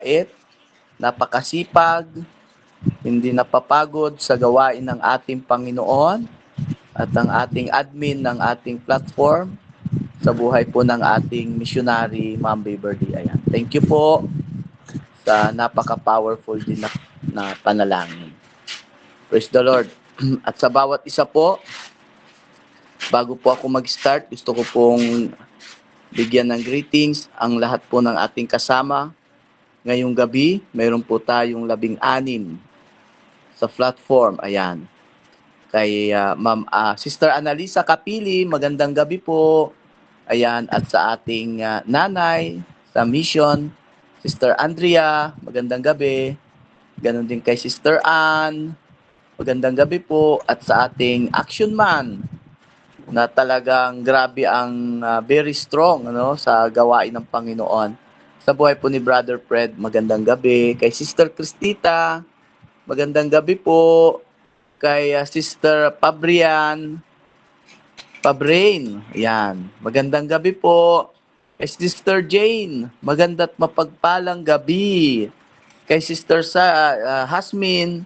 napakabait, napakasipag, hindi napapagod sa gawain ng ating Panginoon at ang ating admin ng ating platform sa buhay po ng ating missionary, Ma'am Beverly. Ayan. Thank you po sa napaka-powerful din na panalangin. Praise the Lord. At sa bawat isa po, bago po ako mag-start, gusto ko pong bigyan ng greetings ang lahat po ng ating kasama. Ngayong gabi, mayroon po tayong 16 sa platform. Ayan. Kay Ma'am Sister Annalisa Kapili, magandang gabi po. Ayan, at sa ating nanay sa mission, Sister Andrea, magandang gabi. Ganon din kay Sister Ann, magandang gabi po. At sa ating action man, na talagang grabe ang very strong sa gawain ng Panginoon. Sa buhay po ni Brother Fred, magandang gabi. Kay Sister Cristita, magandang gabi po. Kay Sister Pabrain, yan. Magandang gabi po. Kay Sister Jane, maganda't mapagpalang gabi. Kay Sister Hasmin,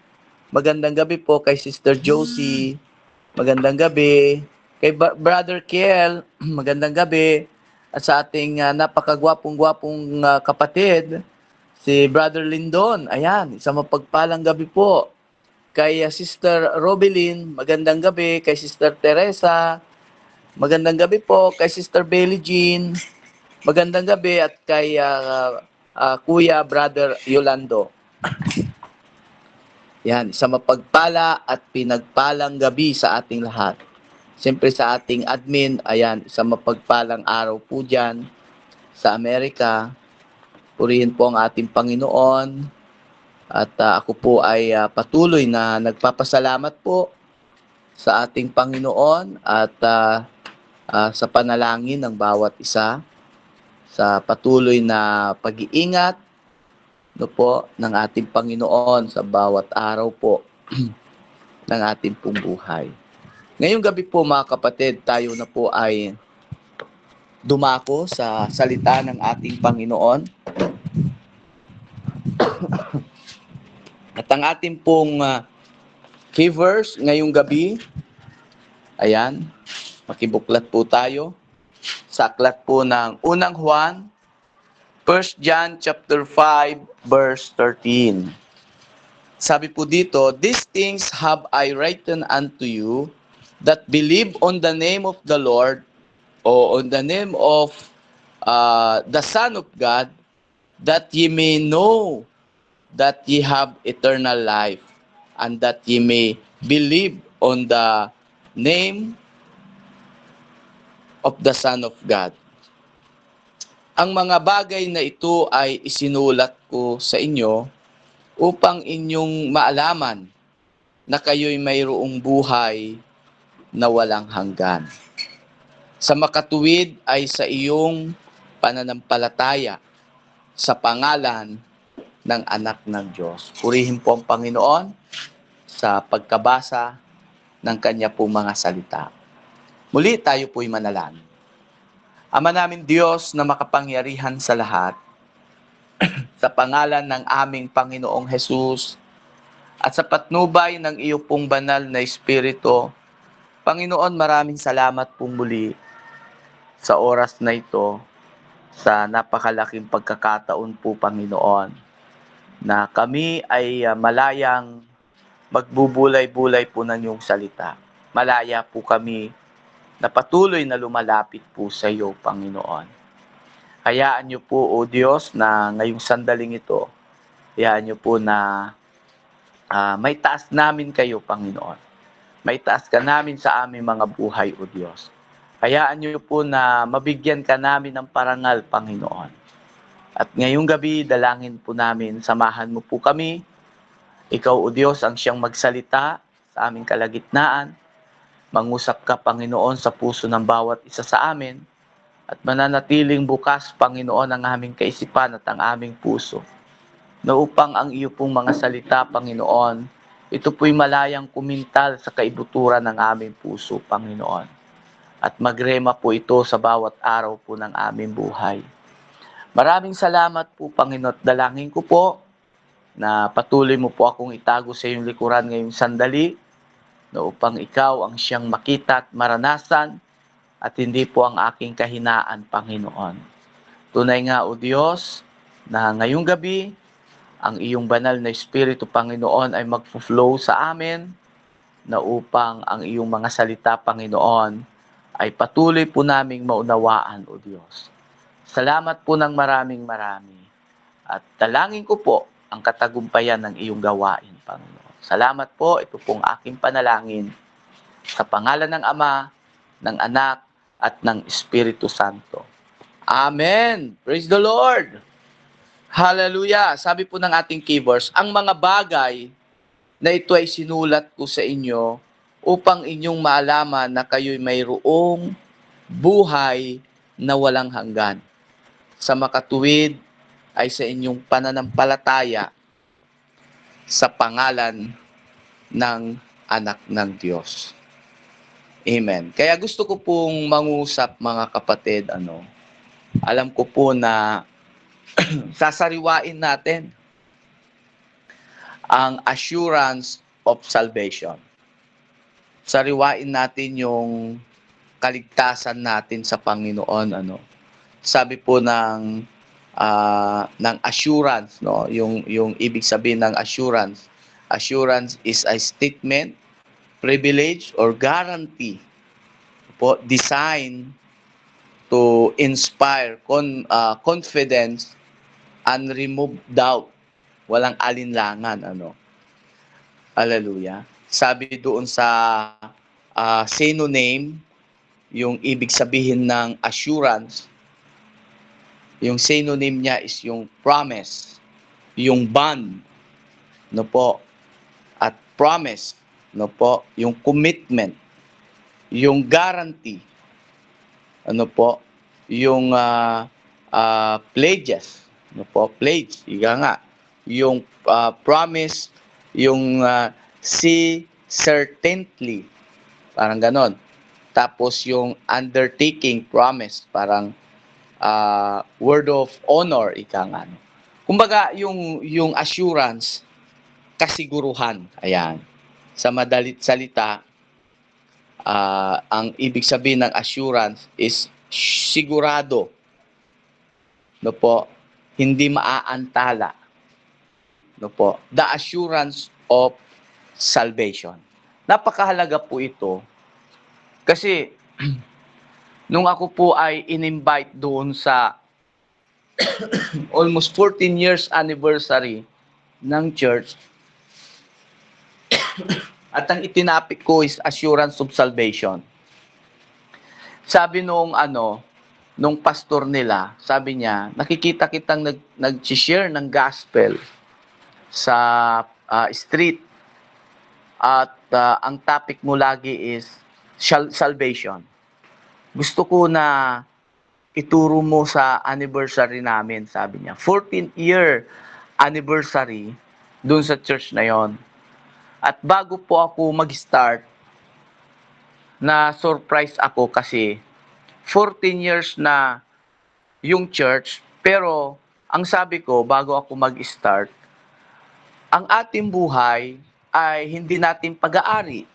magandang gabi po. Kay Sister Josie, magandang gabi. Kay Brother Kiel, magandang gabi. At sa ating napakagwapong-gwapong kapatid, si Brother Lindon, ayan, isang mapagpalang gabi po. Kay Sister Robelyn, magandang gabi. Kay Sister Teresa, magandang gabi po. Kay Sister Belly Jean, magandang gabi. At kay Kuya Brother Yolando. Yan, isang mapagpala at pinagpalang gabi sa ating lahat. Siyempre sa ating admin, ayan, isang mapagpalang araw po dyan sa Amerika. Purihin po ang ating Panginoon. At ako po ay patuloy na nagpapasalamat po sa ating Panginoon at sa panalangin ng bawat isa sa patuloy na pag-iingat po ng ating Panginoon sa bawat araw po ng ating pong buhay. Ngayong gabi po mga kapatid, tayo na po ay dumako sa salita ng ating Panginoon. At ang ating pong key verse ngayong gabi, ayan, makibuklat po tayo sa aklat po ng unang Juan, 1 John chapter 5 verse 13. Sabi po dito, "These things have I written unto you that believe on the name of the Lord," o on the name of the Son of God, "that ye may know that ye have eternal life, and that ye may believe on the name of the Son of God." Ang mga bagay na ito ay isinulat ko sa inyo upang inyong maalaman na kayo'y mayroong buhay na walang hanggan. Sa makatuwid ay sa iyong pananampalataya sa pangalan ng anak ng Diyos. Purihin po ang Panginoon sa pagkabasa ng kanya pong mga salita. Muli tayo po'y manalangin. Ama namin Diyos na makapangyarihan sa lahat, sa pangalan ng aming Panginoong Hesus at sa patnubay ng iyo pong banal na Espiritu, Panginoon, maraming salamat pong muli sa oras na ito, sa napakalaking pagkakataon po, Panginoon, na kami ay malayang magbubulay-bulay po ng iyong salita. Malaya po kami na patuloy na lumalapit po sa iyo, Panginoon. Hayaan niyo po, O Diyos, na ngayong sandaling ito, hayaan niyo po na may taas namin kayo, Panginoon. May taas ka namin sa aming mga buhay, O Diyos. Hayaan niyo po na mabigyan ka namin ng parangal, Panginoon. At ngayong gabi, dalangin po namin, samahan mo po kami. Ikaw, O Diyos, ang siyang magsalita sa aming kalagitnaan. Mangusap ka, Panginoon, sa puso ng bawat isa sa amin at mananatiling bukas, Panginoon, ang aming kaisipan at ang aming puso, na upang ang iyo pong mga salita, Panginoon, ito po'y malayang kumintal sa kaibuturan ng aming puso, Panginoon. At magrema po ito sa bawat araw po ng aming buhay. Maraming salamat po, Panginoon, at dalangin ko po na patuloy mo po akong itago sa iyong likuran ngayong sandali, na upang ikaw ang siyang makita at maranasan at hindi po ang aking kahinaan, Panginoon. Tunay nga, O Diyos, na ngayong gabi, ang iyong banal na Espiritu, Panginoon, ay magpo-flow sa amin na upang ang iyong mga salita, Panginoon, ay patuloy po naming maunawaan, O Diyos. Salamat po ng maraming marami. At dalangin ko po ang katagumpayan ng iyong gawain, Panginoon. Salamat po, ito pong aking panalangin sa pangalan ng Ama, ng Anak, at ng Espiritu Santo. Amen! Praise the Lord! Hallelujah! Sabi po ng ating keyboards, ang mga bagay na ito ay sinulat ko sa inyo upang inyong maalaman na kayo'y mayroong buhay na walang hanggan. Sa makatuwid ay sa inyong pananampalataya sa pangalan ng anak ng Diyos. Amen. Kaya gusto ko pong mangusap, mga kapatid, alam ko po na sasariwain natin ang assurance of salvation. Sariwain natin yung kaligtasan natin sa Panginoon, Sabi po ng assurance, yung ibig sabihin ng assurance. Assurance is a statement, privilege, or guarantee po designed to inspire confidence and remove doubt. Walang alinlangan, Hallelujah. Sabi doon sa synonym, yung ibig sabihin ng assurance, yung synonym niya is yung promise, yung bond, at promise, yung commitment, yung guarantee, yung pledges, pledge, yung promise, yung certainly, parang ganon. Tapos yung undertaking, promise, parang word of honor, Kumbaga, yung assurance, kasiguruhan. Ayan. Sa madalit salita, ang ibig sabihin ng assurance is sigurado. Hindi maaantala. The assurance of salvation. Napakahalaga po ito kasi nung ako po ay in-invite doon sa almost 14 years anniversary ng church, at ang itinapik ko is assurance of salvation. Sabi nung pastor nila, sabi niya, nakikita kitang nag-share ng gospel sa street at ang topic mo lagi is salvation. Gusto ko na ituro mo sa anniversary namin, sabi niya. 14th year anniversary dun sa church na yon. At bago po ako mag-start, na surprise ako kasi 14 years na yung church, pero ang sabi ko bago ako mag-start, ang ating buhay ay hindi natin pag-aari.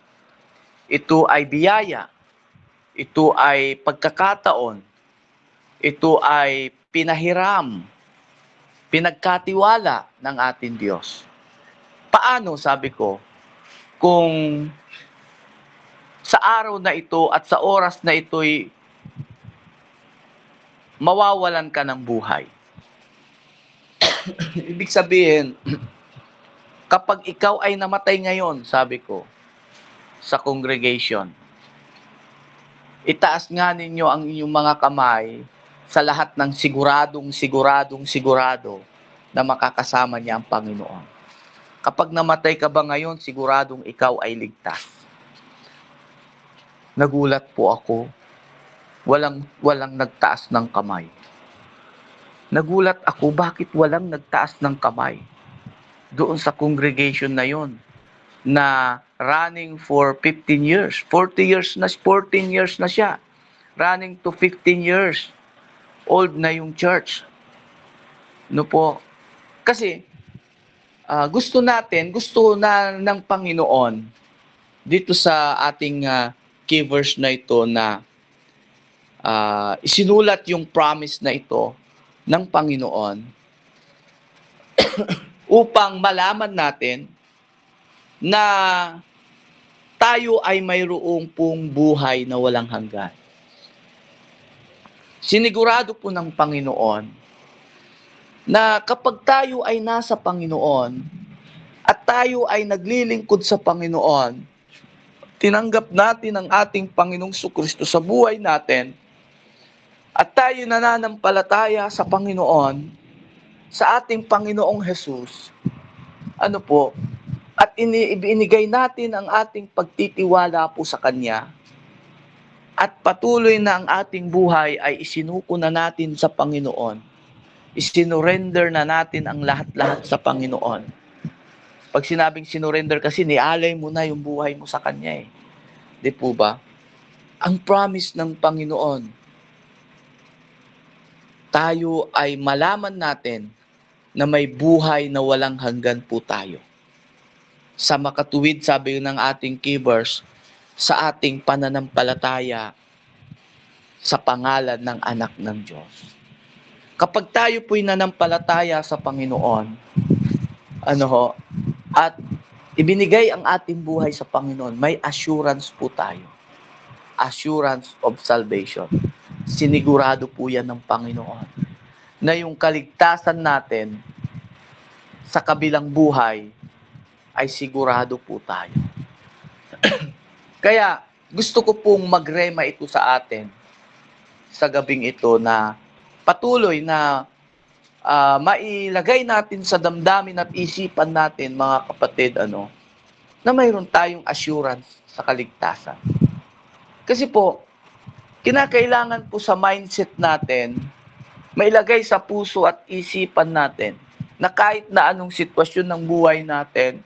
Ito ay biyaya. Ito ay pagkakataon. Ito ay pinahiram, pinagkatiwala ng ating Diyos. Paano, sabi ko, kung sa araw na ito at sa oras na ito'y mawawalan ka ng buhay? Ibig sabihin, kapag ikaw ay namatay ngayon, sabi ko, sa congregation, itaas nga ninyo ang inyong mga kamay sa lahat ng sigurado na makakasama niya ang Panginoon. Kapag namatay ka ba ngayon, siguradong ikaw ay ligtas. Nagulat po ako. Walang nagtaas ng kamay. Nagulat ako, bakit walang nagtaas ng kamay? Doon sa congregation na yon na running for 15 years. 14 years na siya. Running to 15 years. Old na yung church. No po? Kasi gusto na ng Panginoon dito sa ating key verse na ito na isinulat yung promise na ito ng Panginoon upang malaman natin na tayo ay mayroong pong buhay na walang hanggan. Sinigurado po ng Panginoon na kapag tayo ay nasa Panginoon at tayo ay naglilingkod sa Panginoon, tinanggap natin ang ating Panginoong Jesucristo sa buhay natin, at tayo nananampalataya sa Panginoon, sa ating Panginoong Jesus, ano po, at ibinigay natin ang ating pagtitiwala po sa Kanya, at patuloy na ang ating buhay ay isinuko na natin sa Panginoon, isinurrender na natin ang lahat-lahat sa Panginoon. Pag sinabing sinurrender kasi, nialay mo na yung buhay mo sa Kanya eh. Di po ba? Ang promise ng Panginoon, tayo ay malaman natin na may buhay na walang hanggan po tayo. Sa makatuwid, sabi ng ating key verse, sa ating pananampalataya sa pangalan ng anak ng Diyos. Kapag tayo po'y nanampalataya sa Panginoon, at ibinigay ang ating buhay sa Panginoon, may assurance po tayo. Assurance of salvation. Sinigurado po yan ng Panginoon na yung kaligtasan natin sa kabilang buhay ay sigurado po tayo. Kaya gusto ko pong magrema ito sa atin sa gabing ito na patuloy na mailagay natin sa damdamin at isipan natin, mga kapatid, na mayroon tayong assurance sa kaligtasan. Kasi po, kinakailangan po sa mindset natin, mailagay sa puso at isipan natin na kahit na anong sitwasyon ng buhay natin,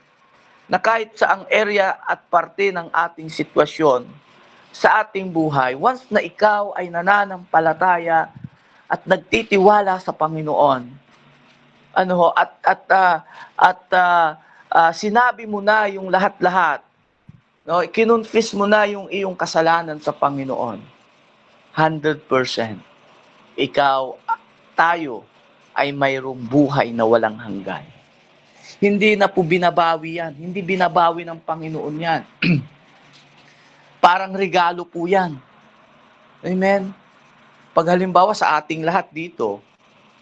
na kahit saang area at parte ng ating sitwasyon sa ating buhay, once na ikaw ay nananampalataya at nagtitiwala sa Panginoon, sinabi mo na yung lahat-lahat, kinonfess mo na yung iyong kasalanan sa Panginoon, 100%, tayo ay mayroong buhay na walang hanggan. Hindi na po binabawi yan. Hindi binabawi ng Panginoon yan. Parang regalo po yan. Amen? Pag halimbawa sa ating lahat dito,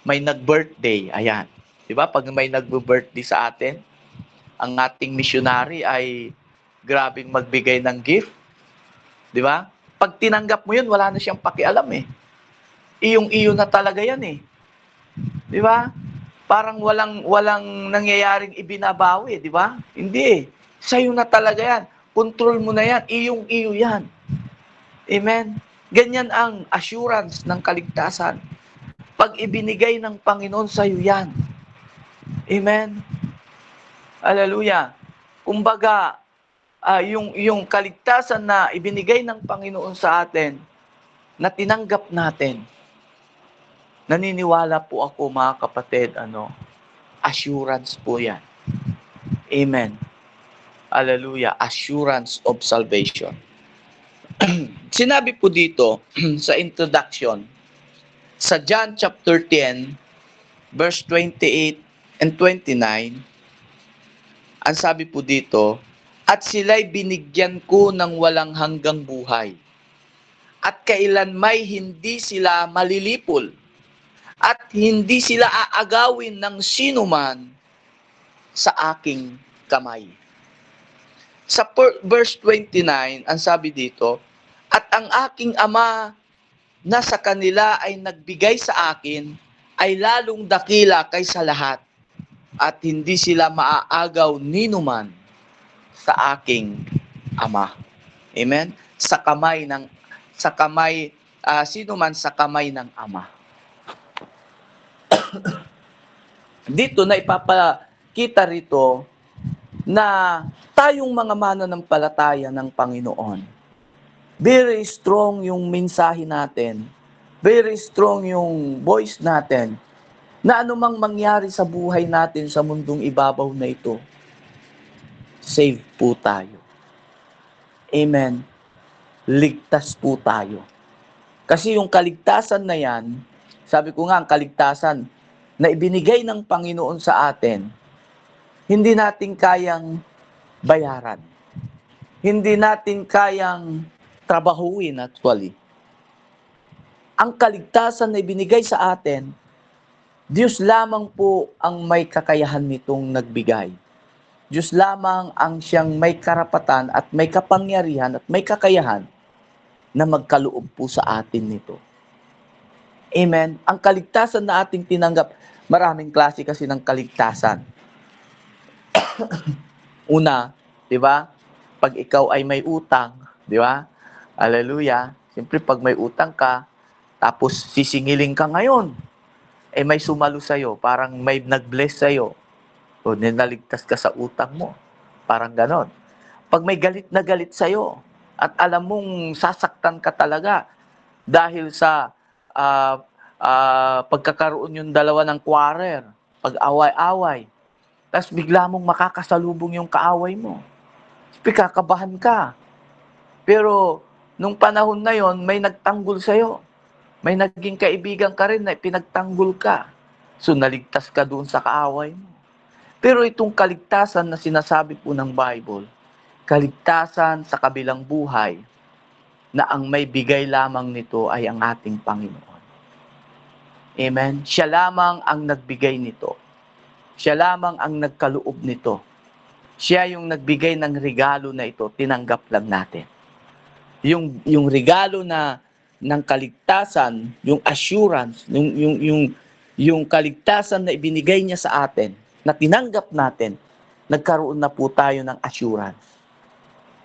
may nag-birthday, ayan. Diba? Pag may nag-birthday sa atin, ang ating missionary ay grabing magbigay ng gift. Diba? Pag tinanggap mo yun, wala na siyang pakialam eh. Iyong-iyo na talaga yan eh. Diba? Parang walang nangyayaring ibinabawi, di ba? Hindi. Sa'yo na talaga yan. Control mo na yan. Iyong-iyo yan. Amen? Ganyan ang assurance ng kaligtasan. Pag ibinigay ng Panginoon sa'yo yan. Amen? Hallelujah. Kumbaga, yung kaligtasan na ibinigay ng Panginoon sa atin, na tinanggap natin, naniniwala po ako, mga kapatid, assurance po yan. Amen. Hallelujah. Assurance of salvation. Sinabi po dito sa introduction, sa John chapter 10, verse 28 and 29, ang sabi po dito, at sila'y binigyan ko ng walang hanggang buhay, at kailan may hindi sila malilipol, at hindi sila aagawin ng sinuman sa aking kamay. Sa verse 29, ang sabi dito, at ang aking Ama na sa kanila ay nagbigay sa akin ay lalong dakila kaysa lahat, at hindi sila maaagaw ninuman sa aking Ama. Amen? Sinuman sa kamay ng Ama. Dito na ipapakita rito na tayong mga mananampalataya ng Panginoon, very strong yung mensahe natin, very strong yung voice natin, na anumang mangyari sa buhay natin sa mundong ibabaw na ito, save po tayo. Amen. Ligtas po tayo. Kasi yung kaligtasan na yan, sabi ko nga, ang kaligtasan na ibinigay ng Panginoon sa atin, hindi natin kayang bayaran. Hindi natin kayang trabahuin actually. Ang kaligtasan na ibinigay sa atin, Diyos lamang po ang may kakayahan nitong nagbigay. Diyos lamang ang siyang may karapatan at may kapangyarihan at may kakayahan na magkaloob po sa atin nito. Amen. Ang kaligtasan na ating tinanggap, maraming klase kasi ng kaligtasan. Una, di ba? Pag ikaw ay may utang, di ba? Hallelujah. Siyempre, pag may utang ka, tapos sisingilin ka ngayon, may sumalo sa'yo, parang may nag-bless sa'yo, o naligtas ka sa utang mo. Parang ganon. Pag may galit na galit sa'yo, at alam mong sasaktan ka talaga dahil sa pagkakaroon yung dalawa ng quarrel, pag-away-away, tapos bigla mong makakasalubong yung kaaway mo. Kakabahan ka. Pero nung panahon na yon, may nagtanggol sa'yo. May naging kaibigan ka rin na pinagtanggol ka. So naligtas ka doon sa kaaway mo. Pero itong kaligtasan na sinasabi po ng Bible, kaligtasan sa kabilang buhay, na ang may bigay lamang nito ay ang ating Panginoon. Amen? Siya lamang ang nagbigay nito. Siya lamang ang nagkaloob nito. Siya yung nagbigay ng regalo na ito, tinanggap lang natin. Yung regalo na ng kaligtasan, yung assurance, yung kaligtasan na ibinigay niya sa atin, na tinanggap natin, nagkaroon na po tayo ng assurance.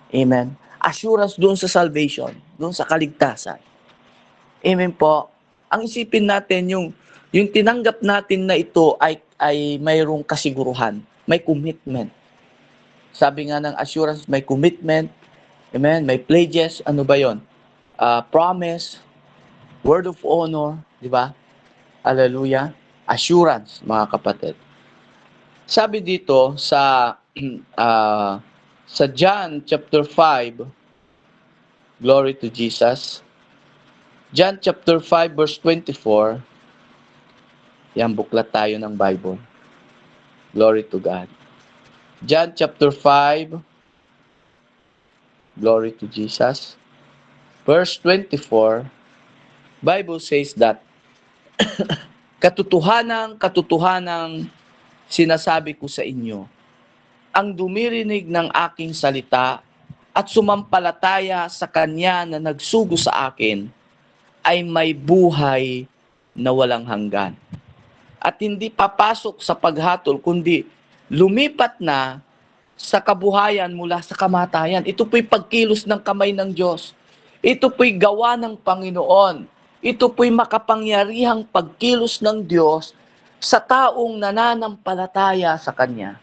Amen? Assurance doon sa salvation, doon sa kaligtasan. Amen po. Ang isipin natin, yung tinanggap natin na ito ay mayroong kasiguruhan, may commitment. Sabi nga ng assurance, may commitment, amen, may pledges, ano ba yon? Promise, word of honor, di ba? Hallelujah. Assurance, mga kapatid. Sabi dito sa sa John chapter 5, glory to Jesus. John chapter 5 verse 24. Yan, buklat tayo ng Bible. Glory to God. John chapter 5, glory to Jesus. Verse 24, Bible says that, katotohanang sinasabi ko sa inyo, ang dumirinig ng aking salita at sumampalataya sa Kanya na nagsugo sa akin, ay may buhay na walang hanggan. At hindi papasok sa paghatol, kundi lumipat na sa kabuhayan mula sa kamatayan. Ito po'y pagkilos ng kamay ng Diyos. Ito po'y gawa ng Panginoon. Ito po'y makapangyarihang pagkilos ng Diyos sa taong nananampalataya sa Kanya.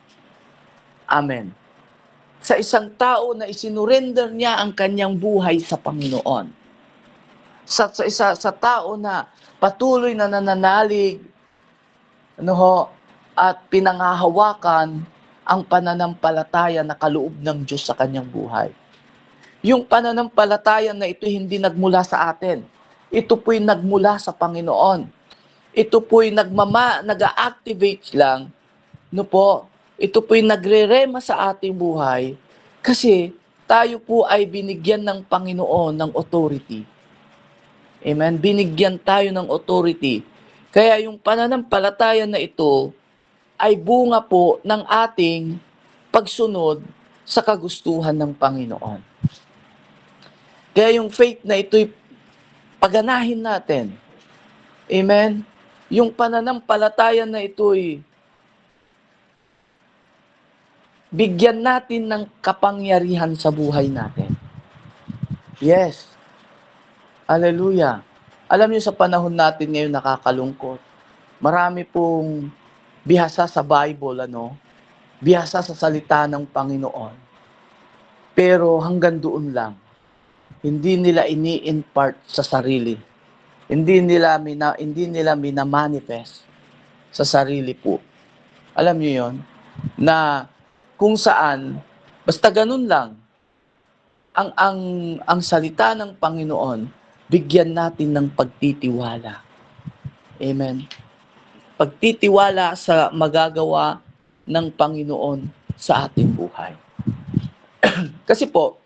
Amen. Sa isang tao na isinurrender niya ang kanyang buhay sa Panginoon. Sa tao na patuloy na nananalig, at pinangahawakan ang pananampalataya na kaloob ng Diyos sa kanyang buhay. Yung pananampalataya na ito hindi nagmula sa atin. Ito po'y nagmula sa Panginoon. Ito po'y nag-activate lang, ito po'y nagre-rema sa ating buhay kasi tayo po ay binigyan ng Panginoon ng authority. Amen? Binigyan tayo ng authority. Kaya yung pananampalataya na ito ay bunga po ng ating pagsunod sa kagustuhan ng Panginoon. Kaya yung faith na ito'y paganahin natin. Amen? Yung pananampalataya na ito'y bigyan natin ng kapangyarihan sa buhay natin. Yes. Hallelujah. Alam niyo sa panahon natin ngayon nakakalungkot. Marami pong bihasa sa Bible, bihasa sa salita ng Panginoon. Pero hanggang doon lang. Hindi nila ini-impart sa sarili. Hindi nila minamanifest sa sarili po. Alam niyo yon, na kung saan, basta ganun lang, ang salita ng Panginoon, bigyan natin ng pagtitiwala. Amen. Pagtitiwala sa magagawa ng Panginoon sa ating buhay. Kasi po,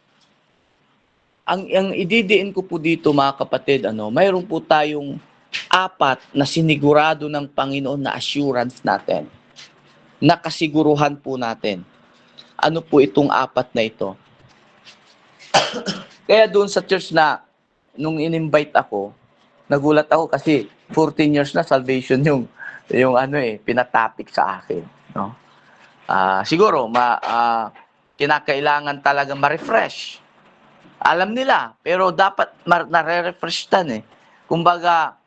ang ididiin ko po dito mga kapatid, mayroon po tayong apat na sinigurado ng Panginoon na assurance natin. Na kasiguruhan po natin. Ano po itong apat na ito? Kaya doon sa church na, nung in-invite ako, nagulat ako kasi 14 years na salvation yung pinatopic sa akin. No? Siguro, kinakailangan talaga ma-refresh. Alam nila, pero dapat nare-refresh tan eh. Kumbaga,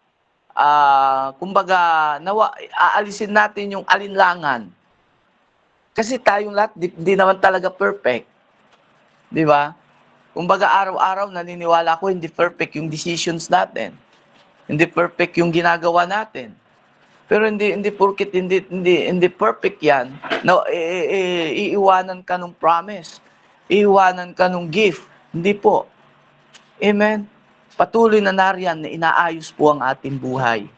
aalisin natin yung alinlangan. Kasi tayong lahat, di naman talaga perfect. Di ba? Kumbaga, araw-araw naniniwala ako, hindi perfect yung decisions natin. Hindi perfect yung ginagawa natin. Pero hindi porket hindi perfect yan, iiwanan ka ng promise. Iiwanan ka ng gift. Hindi po. Amen. Patuloy na nariyan na inaayos po ang ating buhay.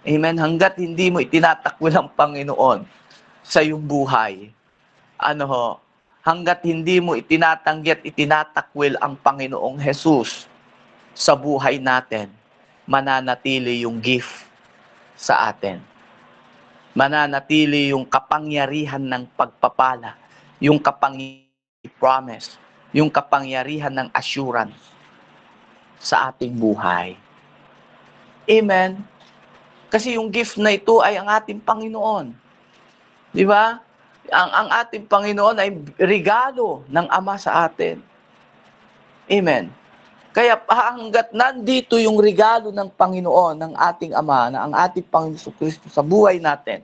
Amen. Hanggat hindi mo itinatakwil ang Panginoon sa iyong buhay. Hanggat hindi mo itinatanggi at itinatakwil ang Panginoong Jesus sa buhay natin, mananatili yung gift sa atin. Mananatili yung kapangyarihan ng pagpapala, yung kapangyarihan promise, yung kapangyarihan ng assurance sa ating buhay. Amen. Kasi yung gift na ito ay ang ating Panginoon. Di ba? Ang ating Panginoon ay regalo ng Ama sa atin. Amen. Kaya hanggat nandito yung regalo ng Panginoon, ng ating Ama, na ang ating Panginoon Kristo sa buhay natin,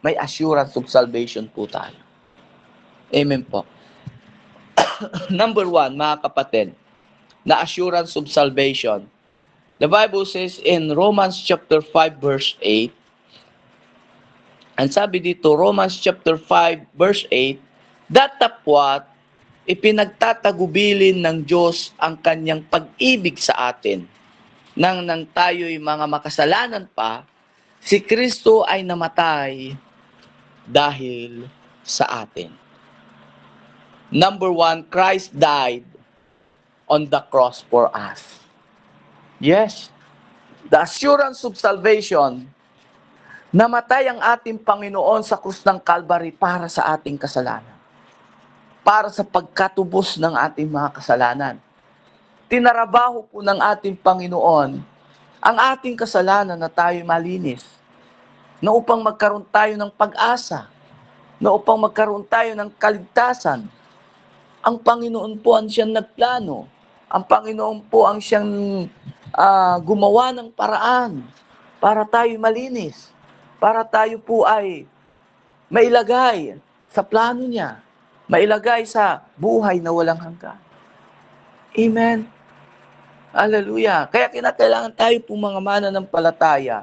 may assurance of salvation po tayo. Amen po. Number 1, mga kapatid, na assurance of salvation. The Bible says in Romans chapter 5 verse 8, ang sabi dito, Romans chapter 5 verse 8, datapwat ipinagtatagubilin ng Diyos ang kanyang pag-ibig sa atin. Nang tayo'y mga makasalanan pa, si Kristo ay namatay dahil sa atin. Number 1, Christ died on the cross for us. Yes, the assurance of salvation, namatay ang ating Panginoon sa krus ng Calvary para sa ating kasalanan. Para sa pagkatubos ng ating mga kasalanan. Tinarabaho po ng ating Panginoon ang ating kasalanan na tayo malinis. Na upang magkaroon tayo ng pag-asa. Na upang magkaroon tayo ng kaligtasan. Ang Panginoon po ang siyang nagplano. Ang Panginoon po ang siyang gumawa ng paraan para tayo malinis. Para tayo po ay mailagay sa plano niya. Mailagay sa buhay na walang hanggan. Amen. Hallelujah. Kaya kinakailangan tayo po mga mananampalataya,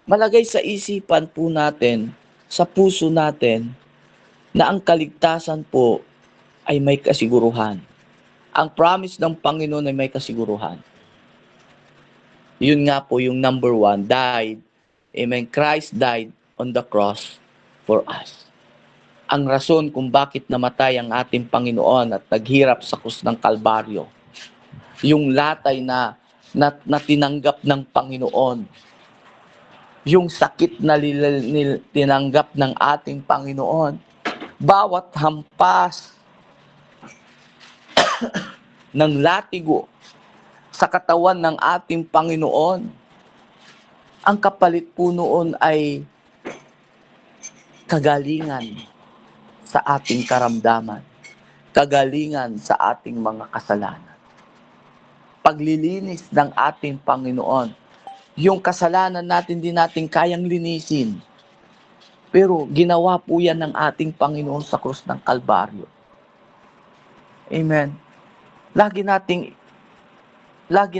malagay sa isipan po natin, sa puso natin, na ang kaligtasan po ay may kasiguruhan. Ang promise ng Panginoon ay may kasiguruhan. Yun nga po yung number 1, died. Amen. Christ died on the cross for us. Ang rason kung bakit namatay ang ating Panginoon at naghirap sa krus ng Kalbaryo. Yung latay na tinanggap ng Panginoon. Yung sakit na tinanggap ng ating Panginoon. Bawat hampas ng latigo sa katawan ng ating Panginoon. Ang kapalit po noon ay kagalingan sa ating karamdaman, kagalingan sa ating mga kasalanan. Paglilinis ng ating Panginoon. Yung kasalanan natin di natin kayang linisin. Pero ginawa po yan ng ating Panginoon sa krus ng Kalbaryo. Amen. Lagi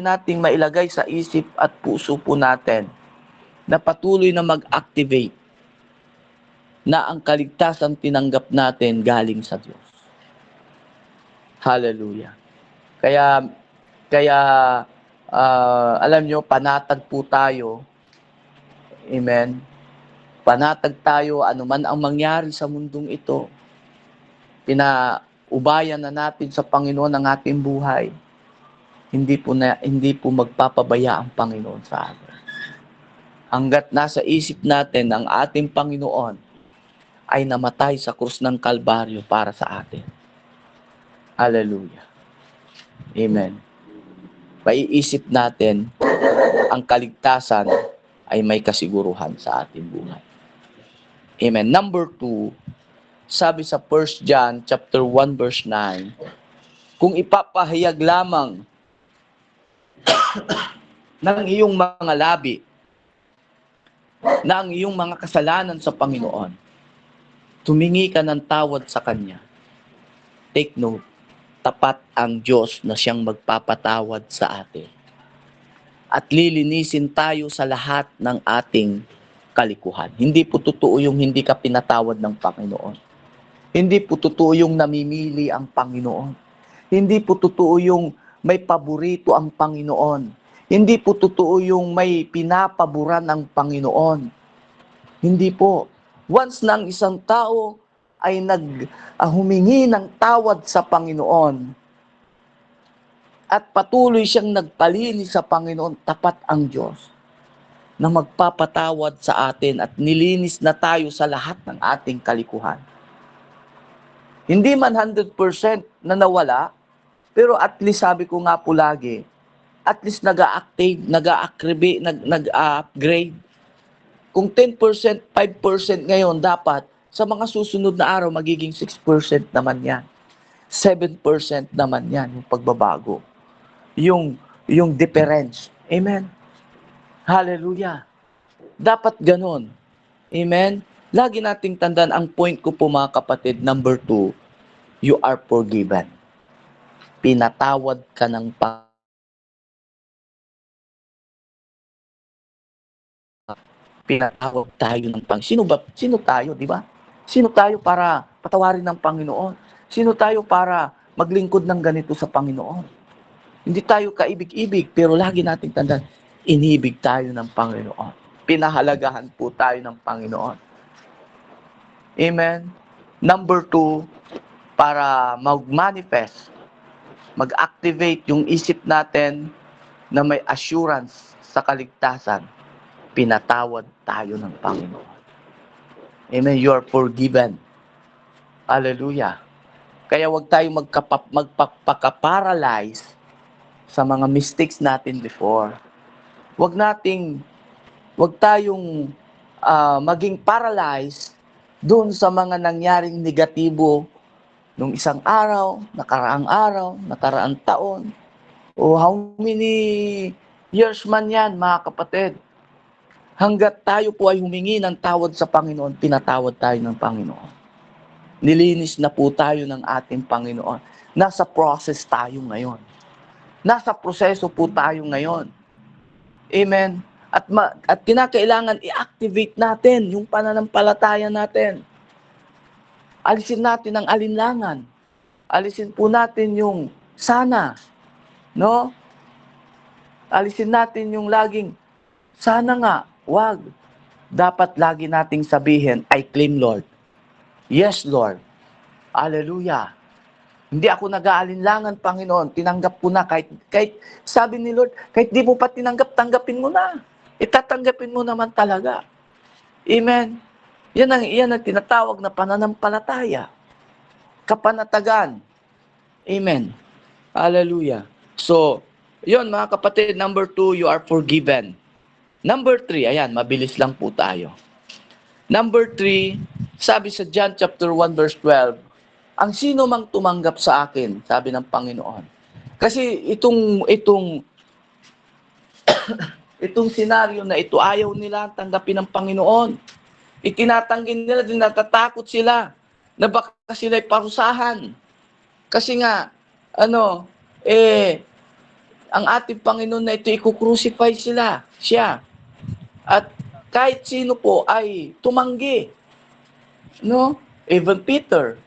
nating mailagay sa isip at puso po natin na patuloy na mag-activate na ang kaligtasan tinanggap natin galing sa Diyos. Hallelujah. Kaya alam nyo, panatag po tayo. Amen. Panatag tayo anuman ang mangyari sa mundong ito. Pinaubayan na natin sa Panginoon ang ating buhay. Hindi po magpapabaya ang Panginoon sa atin. Hanggat nasa isip natin ang ating Panginoon ay namatay sa krus ng Kalbaryo para sa atin. Hallelujah. Amen. Maiisip natin ang kaligtasan ay may kasiguruhan sa ating buhay. Amen. Number 2, sabi sa 1 John chapter 1 verse 9, kung ipapahayag lamang ng iyong mga labi na ang iyong mga kasalanan sa Panginoon, tumingi ka ng tawad sa Kanya. Take note, tapat ang Diyos na siyang magpapatawad sa atin. At lilinisin tayo sa lahat ng ating kalikuhan. Hindi po totoo yung hindi ka pinatawad ng Panginoon. Hindi po totoo yung namimili ang Panginoon. Hindi po totoo yung may paborito ang Panginoon. Hindi po totoo yung may pinapaboran ang Panginoon. Hindi po. Once na ang isang tao ay humingi ng tawad sa Panginoon at patuloy siyang nagpalinis sa Panginoon, tapat ang Diyos na magpapatawad sa atin at nilinis na tayo sa lahat ng ating kalikuhan. Hindi man 100% na nawala, pero at least sabi ko nga po lagi, at least nag-a-active, nag-a-upgrade. Kung 10%, 5% ngayon, dapat sa mga susunod na araw, magiging 6% naman yan. 7% naman yan, yung pagbabago. Yung difference. Amen? Hallelujah. Dapat ganon. Amen? Lagi nating tandaan, ang point ko po mga kapatid, number 2, you are forgiven. Pinatawad ka ng pinatawag tayo ng Panginoon. Sino tayo, di ba? Sino tayo para patawarin ng Panginoon? Sino tayo para maglingkod ng ganito sa Panginoon? Hindi tayo kaibig-ibig, pero lagi nating tandaan, inibig tayo ng Panginoon. Pinahalagahan po tayo ng Panginoon. Amen? Number 2, para mag-manifest, mag-activate yung isip natin na may assurance sa kaligtasan, pinatawad tayo ng Panginoon. Amen? You are forgiven. Hallelujah. Kaya wag tayong magpapaka-paralyze sa mga mistakes natin before. Wag tayong maging paralyzed doon sa mga nangyaring negatibo nung isang araw, nakaraang taon, o how many years man yan, mga kapatid. Hanggat tayo po ay humingi ng tawad sa Panginoon, pinatawad tayo ng Panginoon. Nilinis na po tayo ng ating Panginoon. Nasa process tayo ngayon. Nasa proseso po tayo ngayon. Amen. At kinakailangan i-activate natin yung pananampalataya natin. Alisin natin ang alinlangan. Alisin po natin yung sana. No? Alisin natin yung laging sana nga, wag. Dapat lagi nating sabihin, I claim Lord. Yes, Lord. Hallelujah. Hindi ako nag-aalinlangan, Panginoon. Tinanggap ko na kahit sabi ni Lord, kahit di mo pa tinanggap, tanggapin mo na. Itatanggapin mo naman talaga. Amen. Yan ang tinatawag na pananampalataya. Kapanatagan. Amen. Hallelujah. So, yon mga kapatid, number 2, you are forgiven. Number 3, ayan, mabilis lang po tayo. Number 3, sabi sa John chapter 1 verse 12, ang sino mang tumanggap sa akin, sabi ng Panginoon. Kasi itong senaryo na ito, ayaw nila tanggapin ng Panginoon. Itinatanggi nila, natatakot sila na baka sila'y parusahan. Kasi nga, ang ating Panginoon na ito, i-crucify siya. At kahit sino po ay tumanggi. No? Even Peter,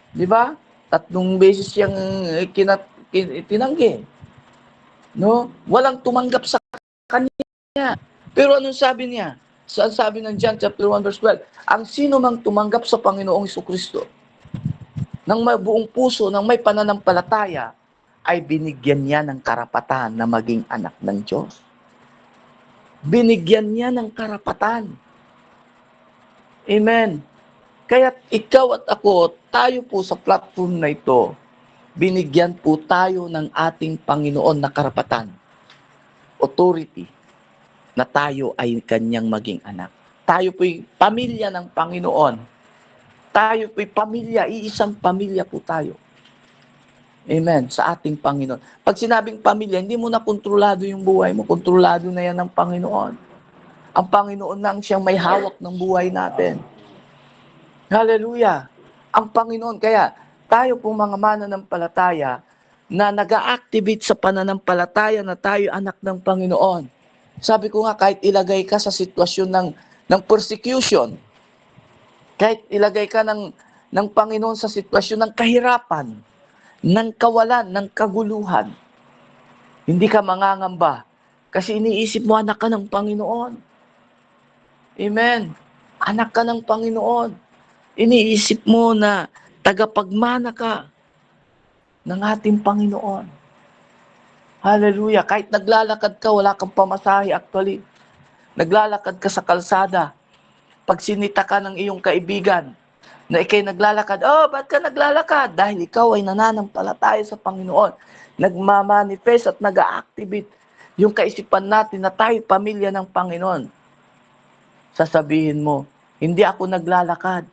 di ba? 3 beses siyang tinanggi. No? Walang tumanggap sa kanya. Pero anong sabi niya? Saan sabi ng John chapter 1 verse 12? Ang sino mang tumanggap sa Panginoong Jesucristo ng may buong puso, ng may pananampalataya, ay binigyan niya ng karapatan na maging anak ng Diyos. Binigyan niya ng karapatan. Amen. Kaya ikaw at ako, tayo po sa platform na ito, binigyan po tayo ng ating Panginoon na karapatan, authority, na tayo ay kanyang maging anak. Tayo po'y pamilya ng Panginoon. Tayo po'y pamilya, iisang pamilya po tayo. Amen. Sa ating Panginoon. Pag sinabing pamilya, hindi mo na kontrolado yung buhay mo. Kontrolado na yan ng Panginoon. Ang Panginoon na ang siyang may hawak ng buhay natin. Hallelujah. Ang Panginoon. Kaya tayo pong mga mananampalataya na nag-a-activate sa pananampalataya na tayo anak ng Panginoon. Sabi ko nga, kahit ilagay ka sa sitwasyon ng persecution, kahit ilagay ka ng Panginoon sa sitwasyon ng kahirapan, ng kawalan, ng kaguluhan, hindi ka mangangamba kasi iniisip mo anak ka ng Panginoon. Amen. Anak ka ng Panginoon. Iniisip mo na tagapagmana ka ng ating Panginoon. Hallelujah. Kahit naglalakad ka, wala kang pamasahe actually. Naglalakad ka sa kalsada. Pag sinita ka ng iyong kaibigan, na ikay naglalakad, ba't ka naglalakad? Dahil ikaw ay nananampalataya sa Panginoon. Nagmamanifest at nag-a-activate yung kaisipan natin na tayo pamilya ng Panginoon. Sasabihin mo, hindi ako naglalakad.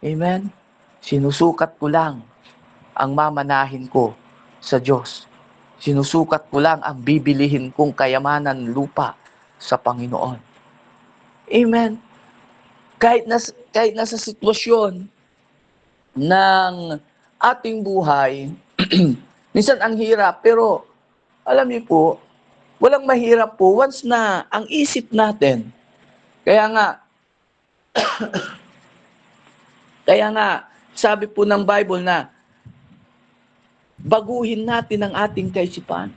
Amen? Sinusukat ko lang ang mamanahin ko sa Diyos. Sinusukat ko lang ang bibilihin kong kayamanan lupa sa Panginoon. Amen. Kahit nasa sitwasyon ng ating buhay, minsan ang hirap, pero alam niyo po, walang mahirap po once na ang isip natin. Kaya nga, sabi po ng Bible na baguhin natin ang ating kaisipan.